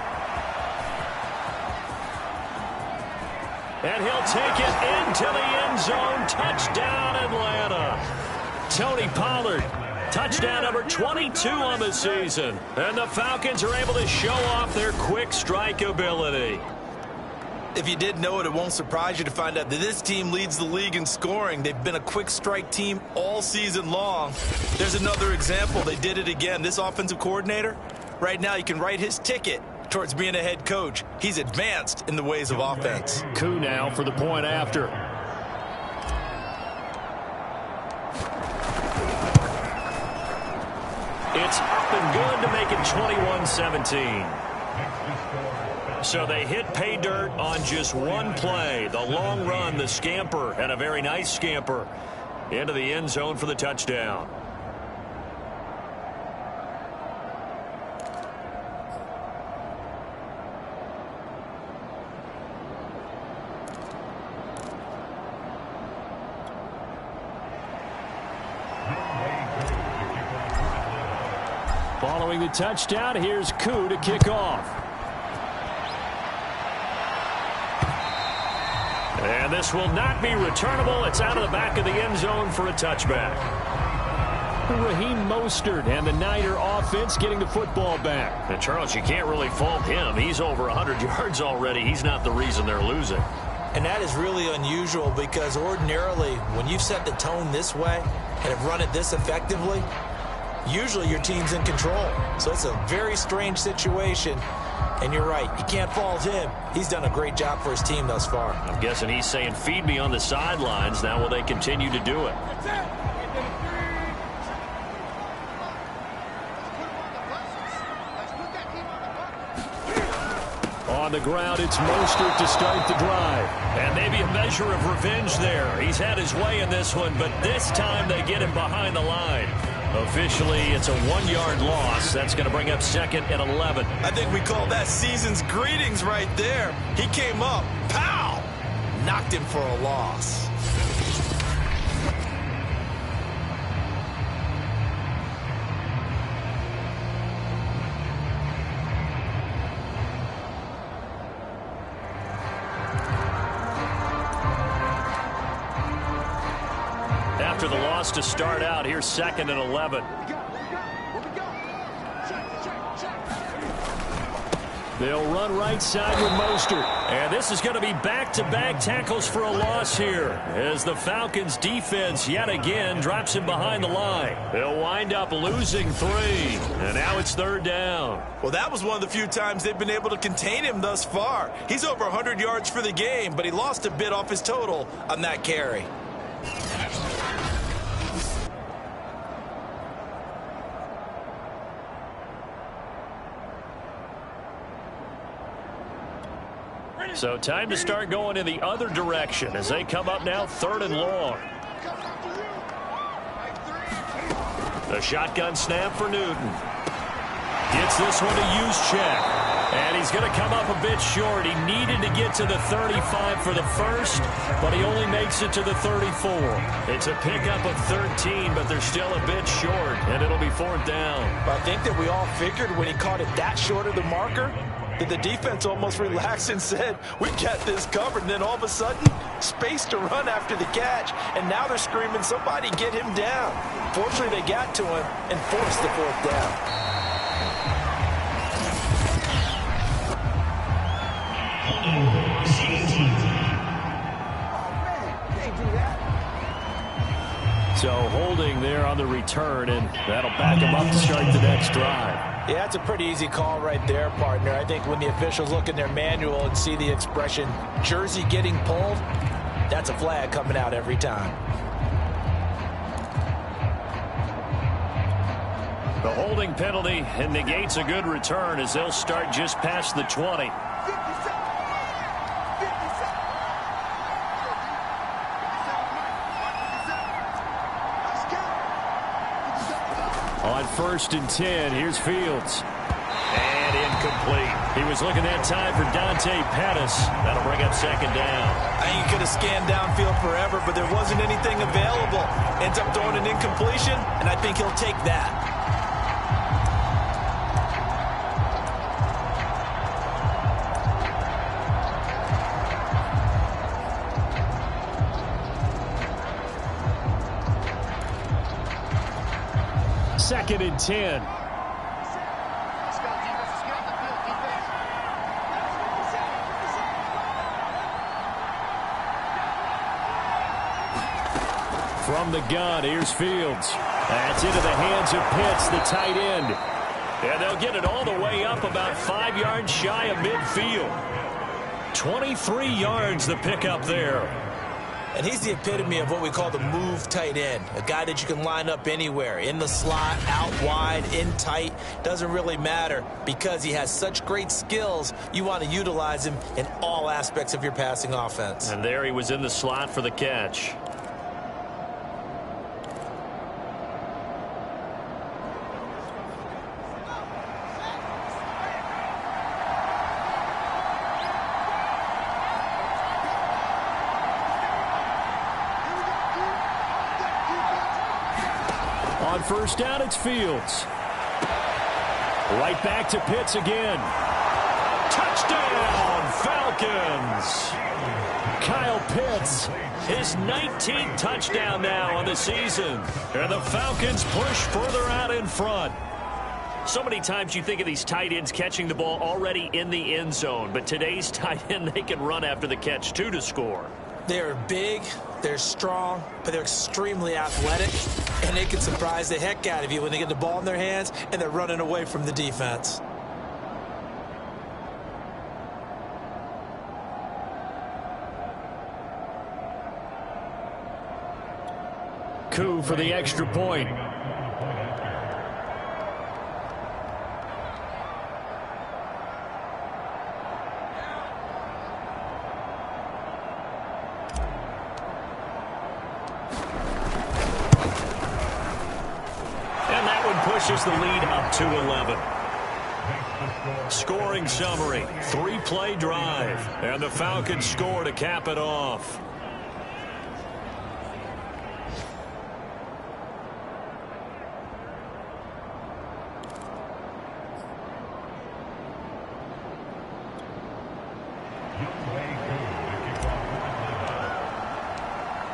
And he'll take it into the end zone. Touchdown, Atlanta. Tony Pollard, touchdown number 22 on the season. And the Falcons are able to show off their quick strike ability. If you didn't know it, it won't surprise you to find out that this team leads the league in scoring. They've been a quick strike team all season long. There's another example. They did it again. This offensive coordinator, right now you can write his ticket towards being a head coach. He's advanced in the ways of offense. Coup now for the point after. It's up and good to make it 21-17. So they hit pay dirt on just one play. The long run, the scamper, and a very nice scamper into the end zone for the touchdown. Following the touchdown, here's Coup to kick off. And this will not be returnable. It's out of the back of the end zone for a touchback. Raheem Mostert and the Niner offense getting the football back. And Charles, you can't really fault him. He's over 100 yards already. He's not the reason they're losing. And that is really unusual because ordinarily when you've set the tone this way and have run it this effectively, usually your team's in control. So it's a very strange situation. And you're right, you can't fault him. He's done a great job for his team thus far. I'm guessing he's saying, feed me on the sidelines. Now will they continue to do it? On the ground, it's Mostert to start the drive. And maybe a measure of revenge there. He's had his way in this one, but this time they get him behind the line. Officially, it's a 1-yard loss. That's going to bring up 2nd and 11. I think we call that season's greetings right there. He came up, pow, knocked him for a loss. After the loss to start out, here's 2nd and 11. They'll run right side with Mostert. And this is going to be back-to-back tackles for a loss here as the Falcons defense yet again drops him behind the line. They'll wind up losing 3. And now it's 3rd down. Well, that was one of the few times they've been able to contain him thus far. He's over 100 yards for the game, but he lost a bit off his total on that carry. So time to start going in the other direction as they come up now 3rd and long. The shotgun snap for Newton. Gets this one to Juszczyk. And he's going to come up a bit short. He needed to get to the 35 for the first, but he only makes it to the 34. It's a pickup of 13, but they're still a bit short, and it'll be 4th down. But I think that we all figured when he caught it that short of the marker, that the defense almost relaxed and said, we got this covered. And then all of a sudden, space to run after the catch. And now they're screaming, somebody get him down. Fortunately, they got to him and forced the 4th down. So holding there on the return, and that'll back him up to start the next drive. Yeah, it's a pretty easy call right there, partner. I think when the officials look in their manual and see the expression jersey getting pulled, that's a flag coming out every time. The holding penalty and negates a good return as they'll start just past the 20. first and 10. Here's Fields. And incomplete. He was looking that time for Dante Pettis. That'll bring up second down. I think he could have scanned downfield forever, but there wasn't anything available. Ends up throwing an incompletion, and I think he'll take that. Second and 10. From the gun, here's Fields. That's into the hands of Pitts, the tight end. And they'll get it all the way up about 5 yards shy of midfield. 23 yards the pickup there. And he's the epitome of what we call the move tight end. A guy that you can line up anywhere. In the slot, out wide, in tight. Doesn't really matter because he has such great skills. You want to utilize him in all aspects of your passing offense. And there he was in the slot for the catch. On first down, it's Fields. Right back to Pitts again. Touchdown, Falcons! Kyle Pitts, his 19th touchdown now on the season. And the Falcons push further out in front. So many times you think of these tight ends catching the ball already in the end zone. But today's tight end, they can run after the catch, too, to score. They're big, they're strong, but they're extremely athletic, and they can surprise the heck out of you when they get the ball in their hands and they're running away from the defense. Coup for the extra point. Pushes the lead up to 11. Scoring summary, 3-play drive, and the Falcons score to cap it off.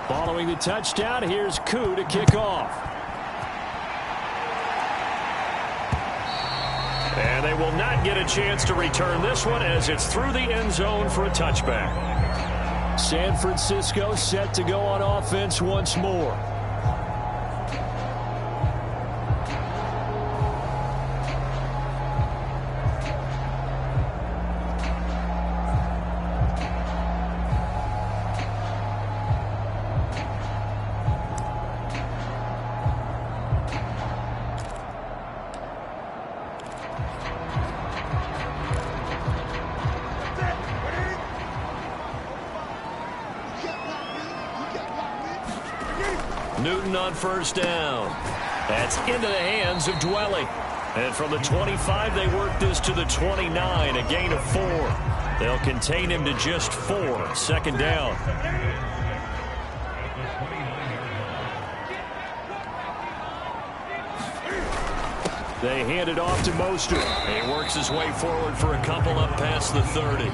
Following the touchdown, here's Coup to kick off. And they will not get a chance to return this one as it's through the end zone for a touchback. San Francisco set to go on offense once more. Newton on first down. That's into the hands of Dwelly. And from the 25, they work this to the 29, a gain of 4. They'll contain him to just 4. Second down. They hand it off to Mostert. He works his way forward for a couple up past the 30.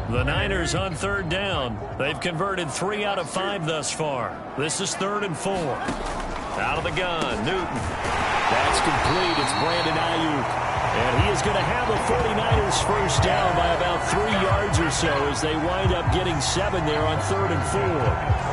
The Niners on third down. They've converted 3 out of 5 thus far. This is 3rd and 4. Out of the gun, Newton. That's complete. It's Brandon Ayuk. And he is going to have the 49ers first down by about 3 yards or so as they wind up getting 7 there on 3rd and 4.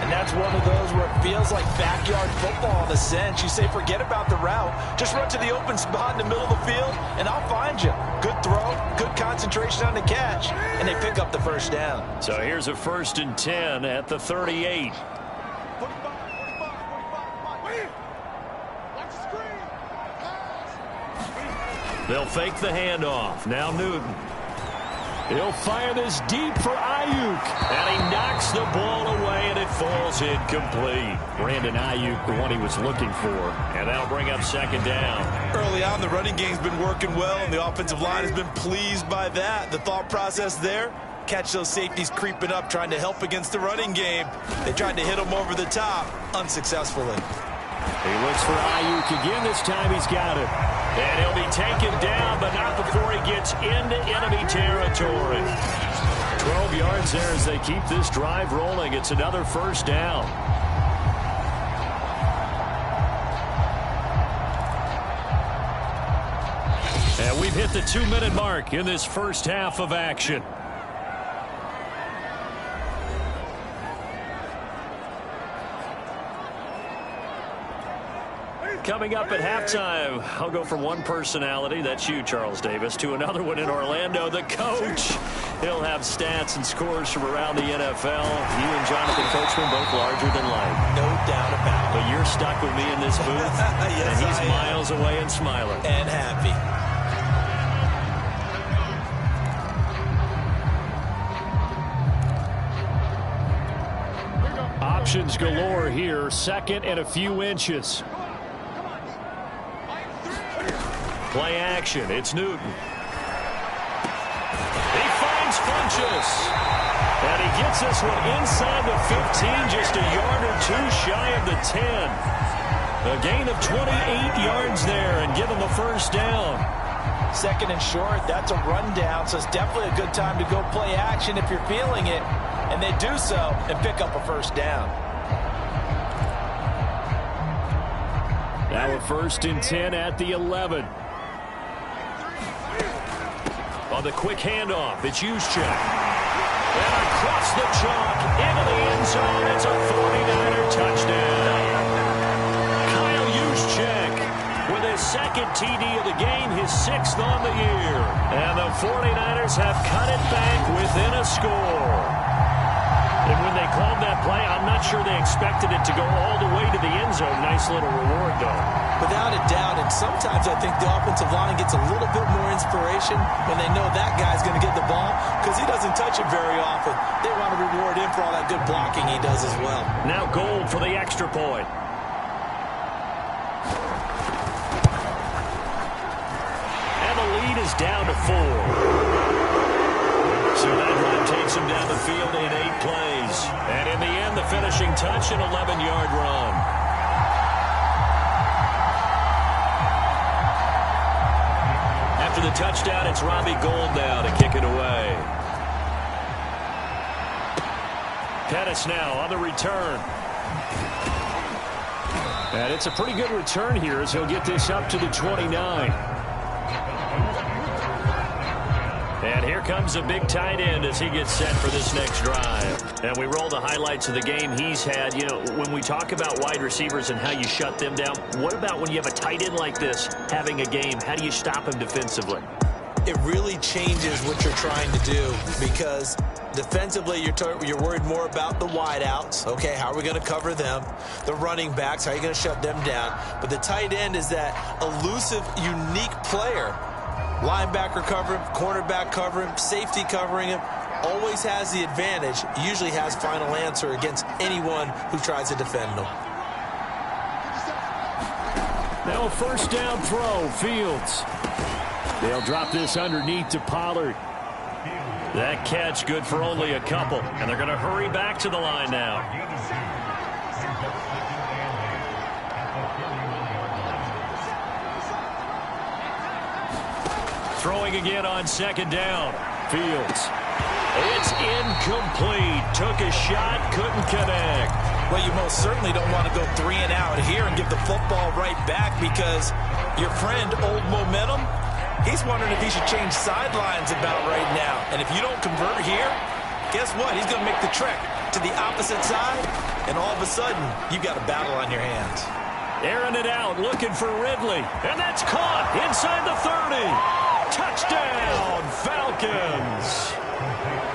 And that's one of those where it feels like backyard football in a sense. You say forget about the route. Just run to the open spot in the middle of the field, and I'll find you. Good throw, good concentration on the catch, and they pick up the first down. So here's a 1st and 10 at the 38. They'll fake the handoff. Now Newton. He'll fire this deep for Ayuk. And he knocks the ball away, and it falls incomplete. Brandon Ayuk, the one he was looking for. And that'll bring up second down. Early on, the running game's been working well, and the offensive line has been pleased by that. The thought process there, catch those safeties creeping up, trying to help against the running game. They tried to hit him over the top, unsuccessfully. He looks for Ayuk again. This time he's got it. And he'll be taken down, but not before he gets into enemy territory. 12 yards there as they keep this drive rolling. It's another first down. And we've hit the 2-minute mark in this first half of action. Coming up at halftime, I'll go from one personality, that's you, Charles Davis, to another one in Orlando, the coach. He'll have stats and scores from around the NFL. You and Jonathan Coachman both larger than life. No doubt about it. But you're stuck with me in this booth, yes, and he's miles away and smiling. And happy. Options galore here, second and a few inches. Play action. It's Newton. He finds Funchess. And he gets this one inside the 15, just a yard or two shy of the 10. A gain of 28 yards there and give him a first down. Second and short, that's a rundown, so it's definitely a good time to go play action if you're feeling it. And they do so and pick up a first down. Now a 1st and 10 at the 11. On the quick handoff, it's Juszczyk. And across the chalk, into the end zone, it's a 49er touchdown. Kyle Juszczyk with his second TD of the game, his 6th on the year. And the 49ers have cut it back within a score. And when they called that play, I'm not sure they expected it to go all the way to the end zone. Nice little reward, though. Without a doubt, and sometimes I think the offensive line gets a little bit more inspiration when they know that guy's going to get the ball because he doesn't touch it very often. They want to reward him for all that good blocking he does as well. Now Gold for the extra point. And the lead is down to 4. So that run takes him down the field in 8 plays. And in the end, the finishing touch, an 11-yard run. After the touchdown, it's Robbie Gould now to kick it away. Pettis now on the return. And it's a pretty good return here as he'll get this up to the 29. And here comes a big tight end as he gets set for this next drive. And we roll the highlights of the game he's had. You know, when we talk about wide receivers and how you shut them down, what about when you have a tight end like this having a game? How do you stop him defensively? It really changes what you're trying to do because defensively you're worried more about the wideouts. Okay, how are we going to cover them? The running backs, how are you going to shut them down? But the tight end is that elusive, unique player. Linebacker cover him, cornerback cover him, safety covering him, always has the advantage, usually has final answer against anyone who tries to defend him. Now a first down throw, Fields. They'll drop this underneath to Pollard. That catch good for only a couple, and they're going to hurry back to the line now. Throwing again on second down. Fields. It's incomplete. Took a shot, couldn't connect. Well, you most certainly don't want to go 3 and out here and give the football right back because your friend, Old Momentum, he's wondering if he should change sidelines about right now. And if you don't convert here, guess what? He's going to make the trek to the opposite side, and all of a sudden, you've got a battle on your hands. Airing it out, looking for Ridley. And that's caught inside the 30. Touchdown, Falcons.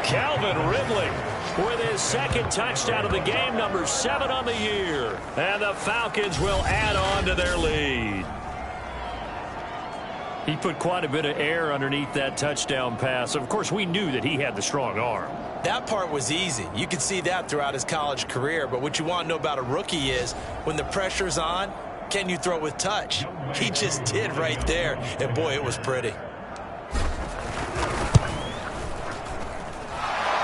Calvin Ridley with his second touchdown of the game, number 7 on the year. And the Falcons will add on to their lead. He put quite a bit of air underneath that touchdown pass. Of course, we knew that he had the strong arm. That part was easy. You could see that throughout his college career. But what you want to know about a rookie is when the pressure's on, can you throw with touch? He just did right there. And, boy, it was pretty.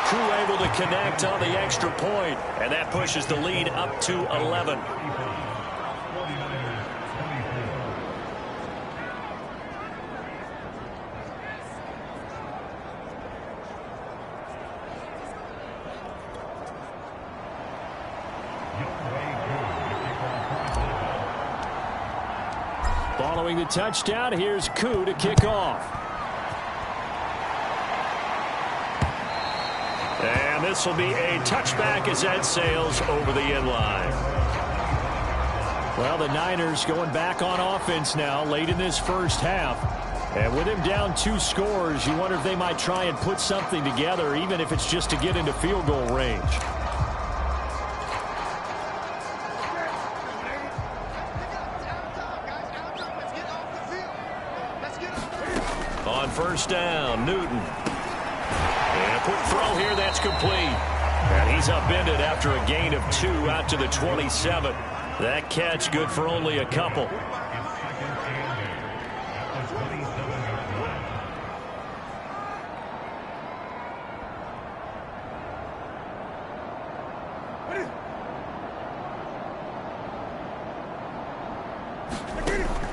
Crew able to connect on the extra point, and that pushes the lead up to 11. Following the touchdown, here's Koo to kick off. And this will be a touchback as that sails over the end line. Well, the Niners going back on offense now late in this first half. And with him down 2 scores, you wonder if they might try and put something together, even if it's just to get into field goal range. On first down, Newton. And a quick throw here, that's complete. And he's upended after a gain of 2 out to the 27. That catch good for only a couple.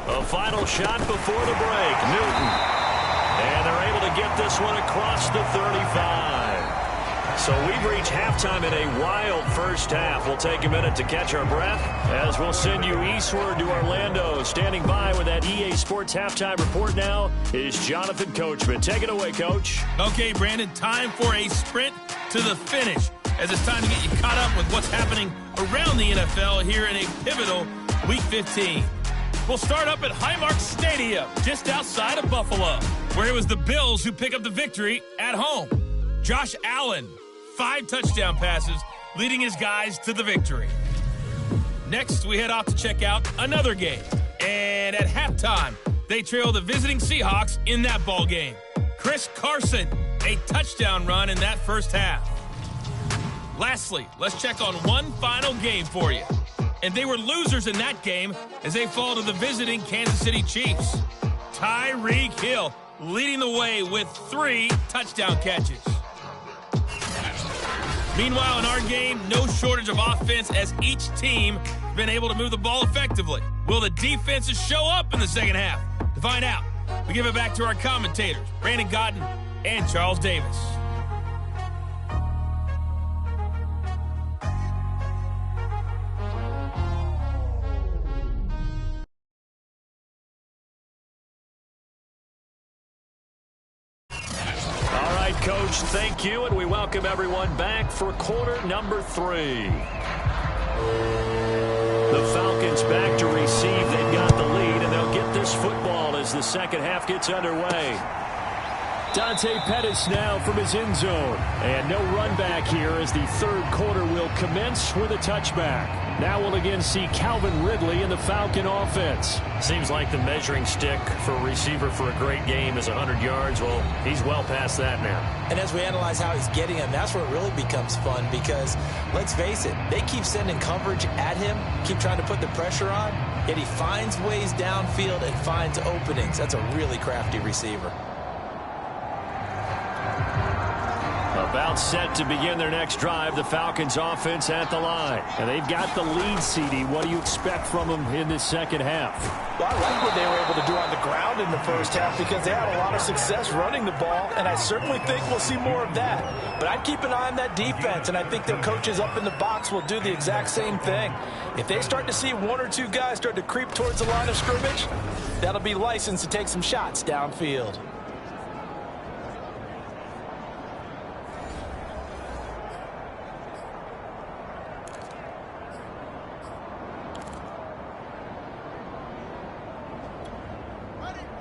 A final shot before the break, Newton. And they're able to get this one across the 35. So we've reached halftime in a wild first half. We'll take a minute to catch our breath as we'll send you eastward to Orlando. Standing by with that EA Sports halftime report now is Jonathan Coachman. Take it away, Coach. Okay, Brandon, time for a sprint to the finish as it's time to get you caught up with what's happening around the NFL here in a pivotal Week 15. We'll start up at Highmark Stadium, just outside of Buffalo, where it was the Bills who pick up the victory at home. Josh Allen, 5 touchdown passes, leading his guys to the victory. Next, we head off to check out another game. And at halftime, they trail the visiting Seahawks in that ball game. Chris Carson, a touchdown run in that first half. Lastly, let's check on one final game for you. And they were losers in that game as they fall to the visiting Kansas City Chiefs. Tyreek Hill leading the way with 3 touchdown catches. Meanwhile, in our game, no shortage of offense as each team has been able to move the ball effectively. Will the defenses show up in the second half? To find out, we give it back to our commentators, Brandon Godden and Charles Davis. Coach, thank you, and we welcome everyone back for quarter number 3. The Falcons back to receive. They've got the lead, and they'll get this football as the second half gets underway. Dante Pettis now from his end zone. And no run back here as the third quarter will commence with a touchback. Now we'll again see Calvin Ridley in the Falcon offense. Seems like the measuring stick for a receiver for a great game is 100 yards. Well, he's well past that now. And as we analyze how he's getting them, that's where it really becomes fun because, let's face it, they keep sending coverage at him, keep trying to put the pressure on, yet he finds ways downfield and finds openings. That's a really crafty receiver. About set to begin their next drive, the Falcons offense at the line. And they've got the lead, CD. What do you expect from them in this second half? Well, I like what they were able to do on the ground in the first half because they had a lot of success running the ball, and I certainly think we'll see more of that. But I'd keep an eye on that defense, and I think their coaches up in the box will do the exact same thing. If they start to see 1 or 2 guys start to creep towards the line of scrimmage, that'll be licensed to take some shots downfield.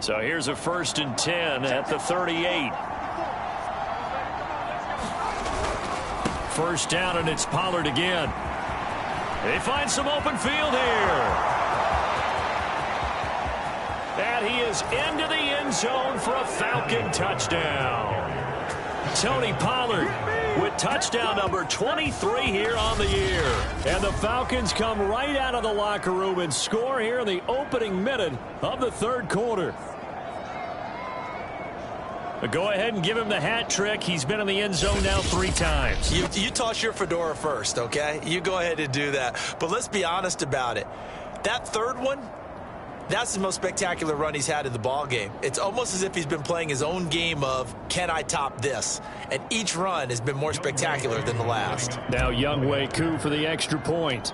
So here's a 1st and 10 at the 38. First down, and it's Pollard again. They find some open field here. And he is into the end zone for a Falcon touchdown. Tony Pollard with touchdown number 23 here on the year. And the Falcons come right out of the locker room and score here in the opening minute of the third quarter. But go ahead and give him the hat trick. He's been in the end zone now 3 times. You toss your fedora first, okay? You go ahead and do that. But let's be honest about it. That third one, that's the most spectacular run he's had in the ball game. It's almost as if he's been playing his own game of, can I top this? And each run has been more spectacular than the last. Now Younghoe Koo for the extra point.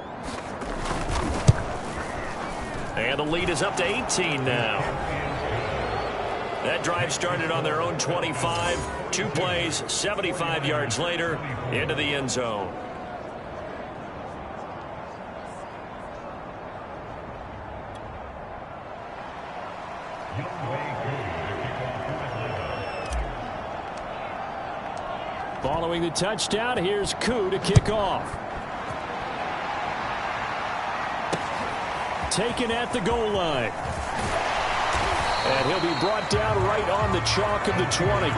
And the lead is up to 18 now. That drive started on their own 25. 2 plays, 75 yards later, into the end zone. Following the touchdown, here's Koo to kick off. Taken at the goal line. And he'll be brought down right on the chalk of the 20.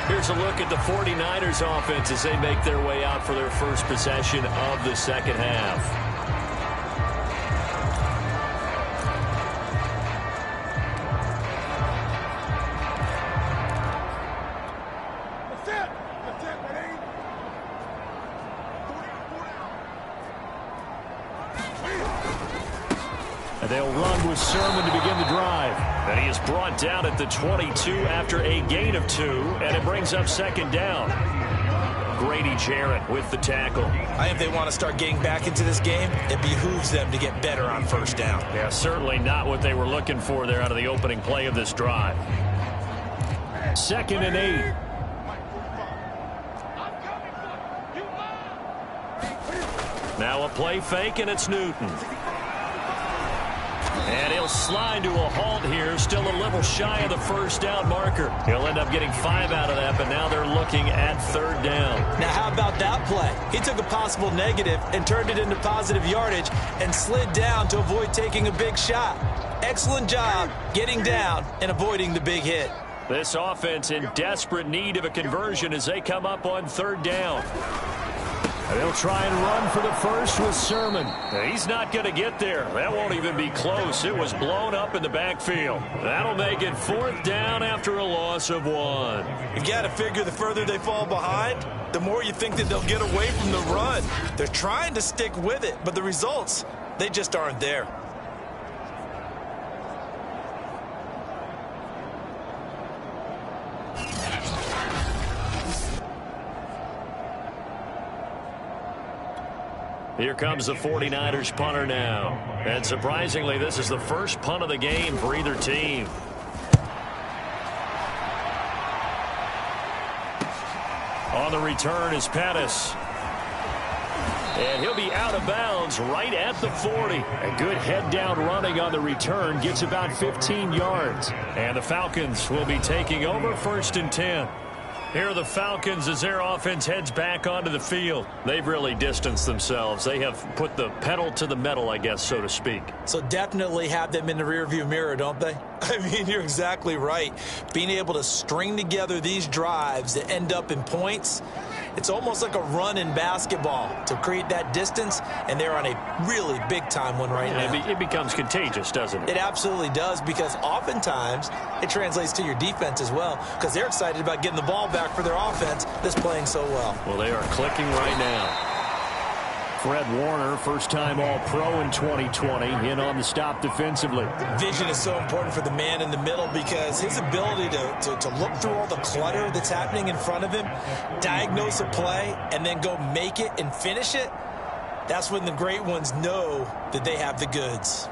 Here's a look at the 49ers offense as they make their way out for their first possession of the second half. They'll run with Sermon to begin the drive. And he is brought down at the 22 after a gain of 2, and it brings up second down. Grady Jarrett with the tackle. I think if they want to start getting back into this game, it behooves them to get better on first down. Yeah, certainly not what they were looking for there out of the opening play of this drive. 2nd and 8. Now a play fake, and it's Newton. And he'll slide to a halt here, still a little shy of the first down marker. He'll end up getting 5 out of that, but now they're looking at 3rd down. Now, how about that play? He took a possible negative and turned it into positive yardage and slid down to avoid taking a big shot. Excellent job getting down and avoiding the big hit. This offense in desperate need of a conversion as they come up on 3rd down. They'll try and run for the first with Sermon. He's not going to get there. That won't even be close. It was blown up in the backfield. That'll make it 4th down after a loss of 1. You got to figure the further they fall behind, the more you think that they'll get away from the run. They're trying to stick with it, but the results, they just aren't there. Here comes the 49ers punter now. And surprisingly, this is the first punt of the game for either team. On the return is Pettis. And he'll be out of bounds right at the 40. A good head-down running on the return gets about 15 yards. And the Falcons will be taking over 1st and 10. Here are the Falcons as their offense heads back onto the field. They've really distanced themselves. They have put the pedal to the metal, I guess, so to speak. So definitely have them in the rearview mirror, don't they? I mean, you're exactly right. Being able to string together these drives that end up in points, it's almost like a run in basketball to create that distance, and they're on a really big-time one right now. It becomes contagious, doesn't it? It absolutely does, because oftentimes it translates to your defense as well, because they're excited about getting the ball back for their offense that's playing so well. Well, they are clicking right now. Fred Warner, first-time All-Pro in 2020, in on the stop defensively. Vision is so important for the man in the middle because his ability to look through all the clutter that's happening in front of him, diagnose a play, and then go make it and finish it, that's when the great ones know that they have the goods.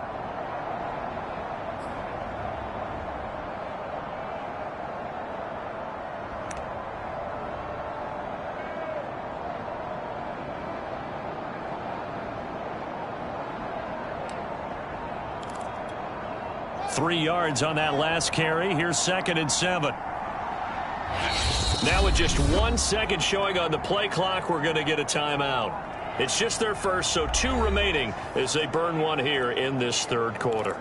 Three yards on that last carry. Here's 2nd and 7. Now with just 1 second showing on the play clock, we're going to get a timeout. It's just their first, so 2 remaining as they burn one here in this third quarter.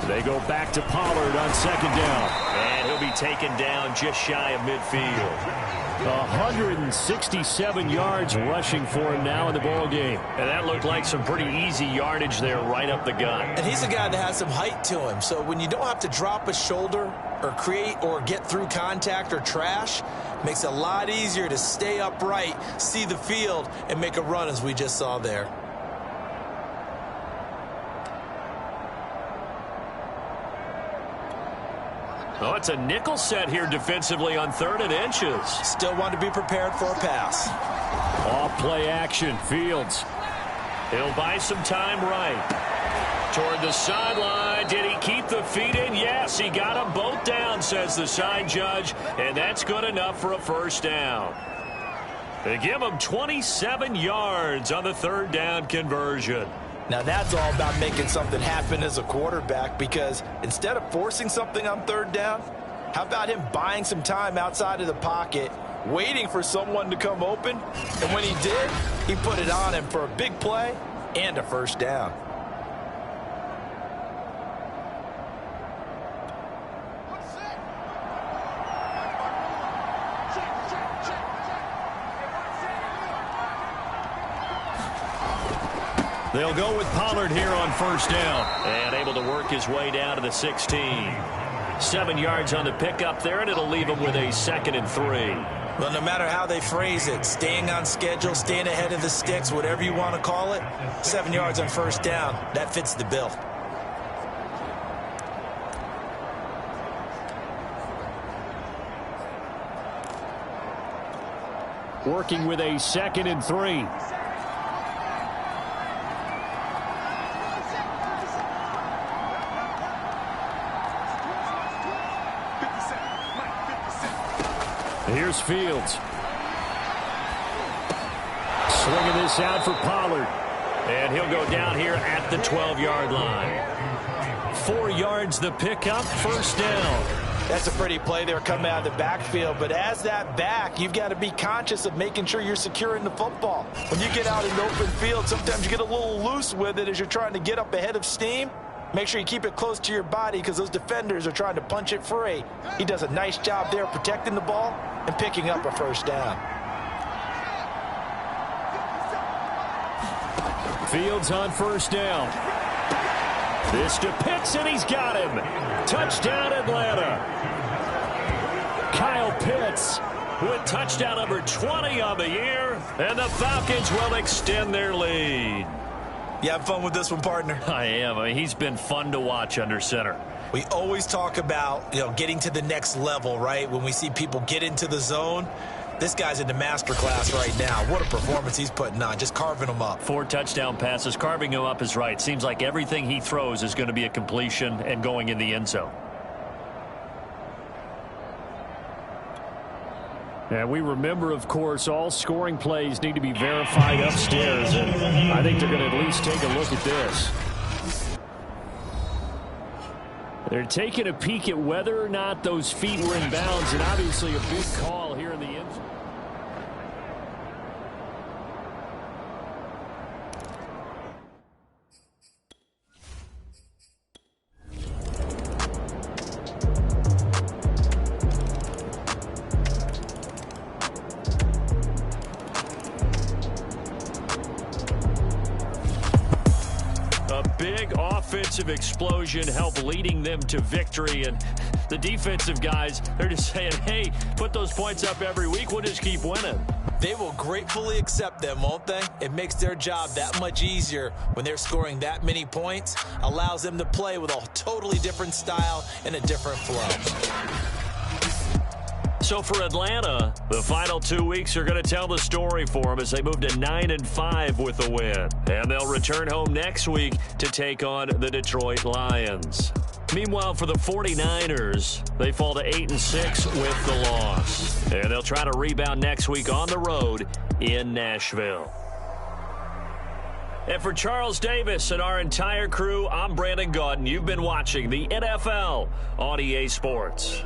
They go back to Pollard on second down. And he'll be taken down just shy of midfield. 167 yards rushing for him now in the ball game. And that looked like some pretty easy yardage there right up the gut. And he's a guy that has some height to him. So when you don't have to drop a shoulder or create or get through contact or trash, makes it a lot easier to stay upright, see the field, and make a run as we just saw there. Oh, it's a nickel set here defensively on 3rd and inches. Still want to be prepared for a pass. Off play action, Fields. He'll buy some time right. Toward the sideline. Did he keep the feet in? Yes, he got them both down, says the side judge, and that's good enough for a first down. They give him 27 yards on the 3rd down conversion. Now that's all about making something happen as a quarterback, because instead of forcing something on 3rd down, how about him buying some time outside of the pocket, waiting for someone to come open, and when he did, he put it on him for a big play and a first down. They'll go with Pollard here on first down. And able to work his way down to the 16. 7 yards on the pickup there, and it'll leave him with a 2nd and 3. Well, no matter how they phrase it, staying on schedule, staying ahead of the sticks, whatever you want to call it, 7 yards on first down, that fits the bill. Working with a 2nd and 3. Here's Fields. Swinging this out for Pollard. And he'll go down here at the 12-yard line. 4 yards the pickup, first down. That's a pretty play there coming out of the backfield, but as that back, you've got to be conscious of making sure you're securing the football. When you get out in the open field, sometimes you get a little loose with it as you're trying to get up ahead of steam. Make sure you keep it close to your body because those defenders are trying to punch it free. He does a nice job there protecting the ball and picking up a first down. Fields on first down. This to Pitts, and he's got him. Touchdown, Atlanta. Kyle Pitts with touchdown number 20 on the year, and the Falcons will extend their lead. You have fun with this one, partner? I am. I mean, he's been fun to watch under center. We always talk about, getting to the next level, right? When we see people get into the zone, this guy's in the master class right now. What a performance he's putting on, just carving them up. 4 touchdown passes. Carving him up is right. Seems like everything he throws is going to be a completion and going in the end zone. And we remember, of course, all scoring plays need to be verified upstairs, and I think they're going to at least take a look at this. They're taking a peek at whether or not those feet were in bounds, and obviously a big call here in the end zone. Offensive explosion help leading them to victory, and the defensive guys, they're just saying, hey, put those points up every week, we'll just keep winning. They will gratefully accept them, won't they? It makes their job that much easier when they're scoring that many points, allows them to play with a totally different style and a different flow. So for Atlanta, the final 2 weeks are going to tell the story for them as they move to 9-5 with a win. And they'll return home next week to take on the Detroit Lions. Meanwhile, for the 49ers, they fall to 8-6 with the loss. And they'll try to rebound next week on the road in Nashville. And for Charles Davis and our entire crew, I'm Brandon Gaudin. You've been watching the NFL on EA Sports.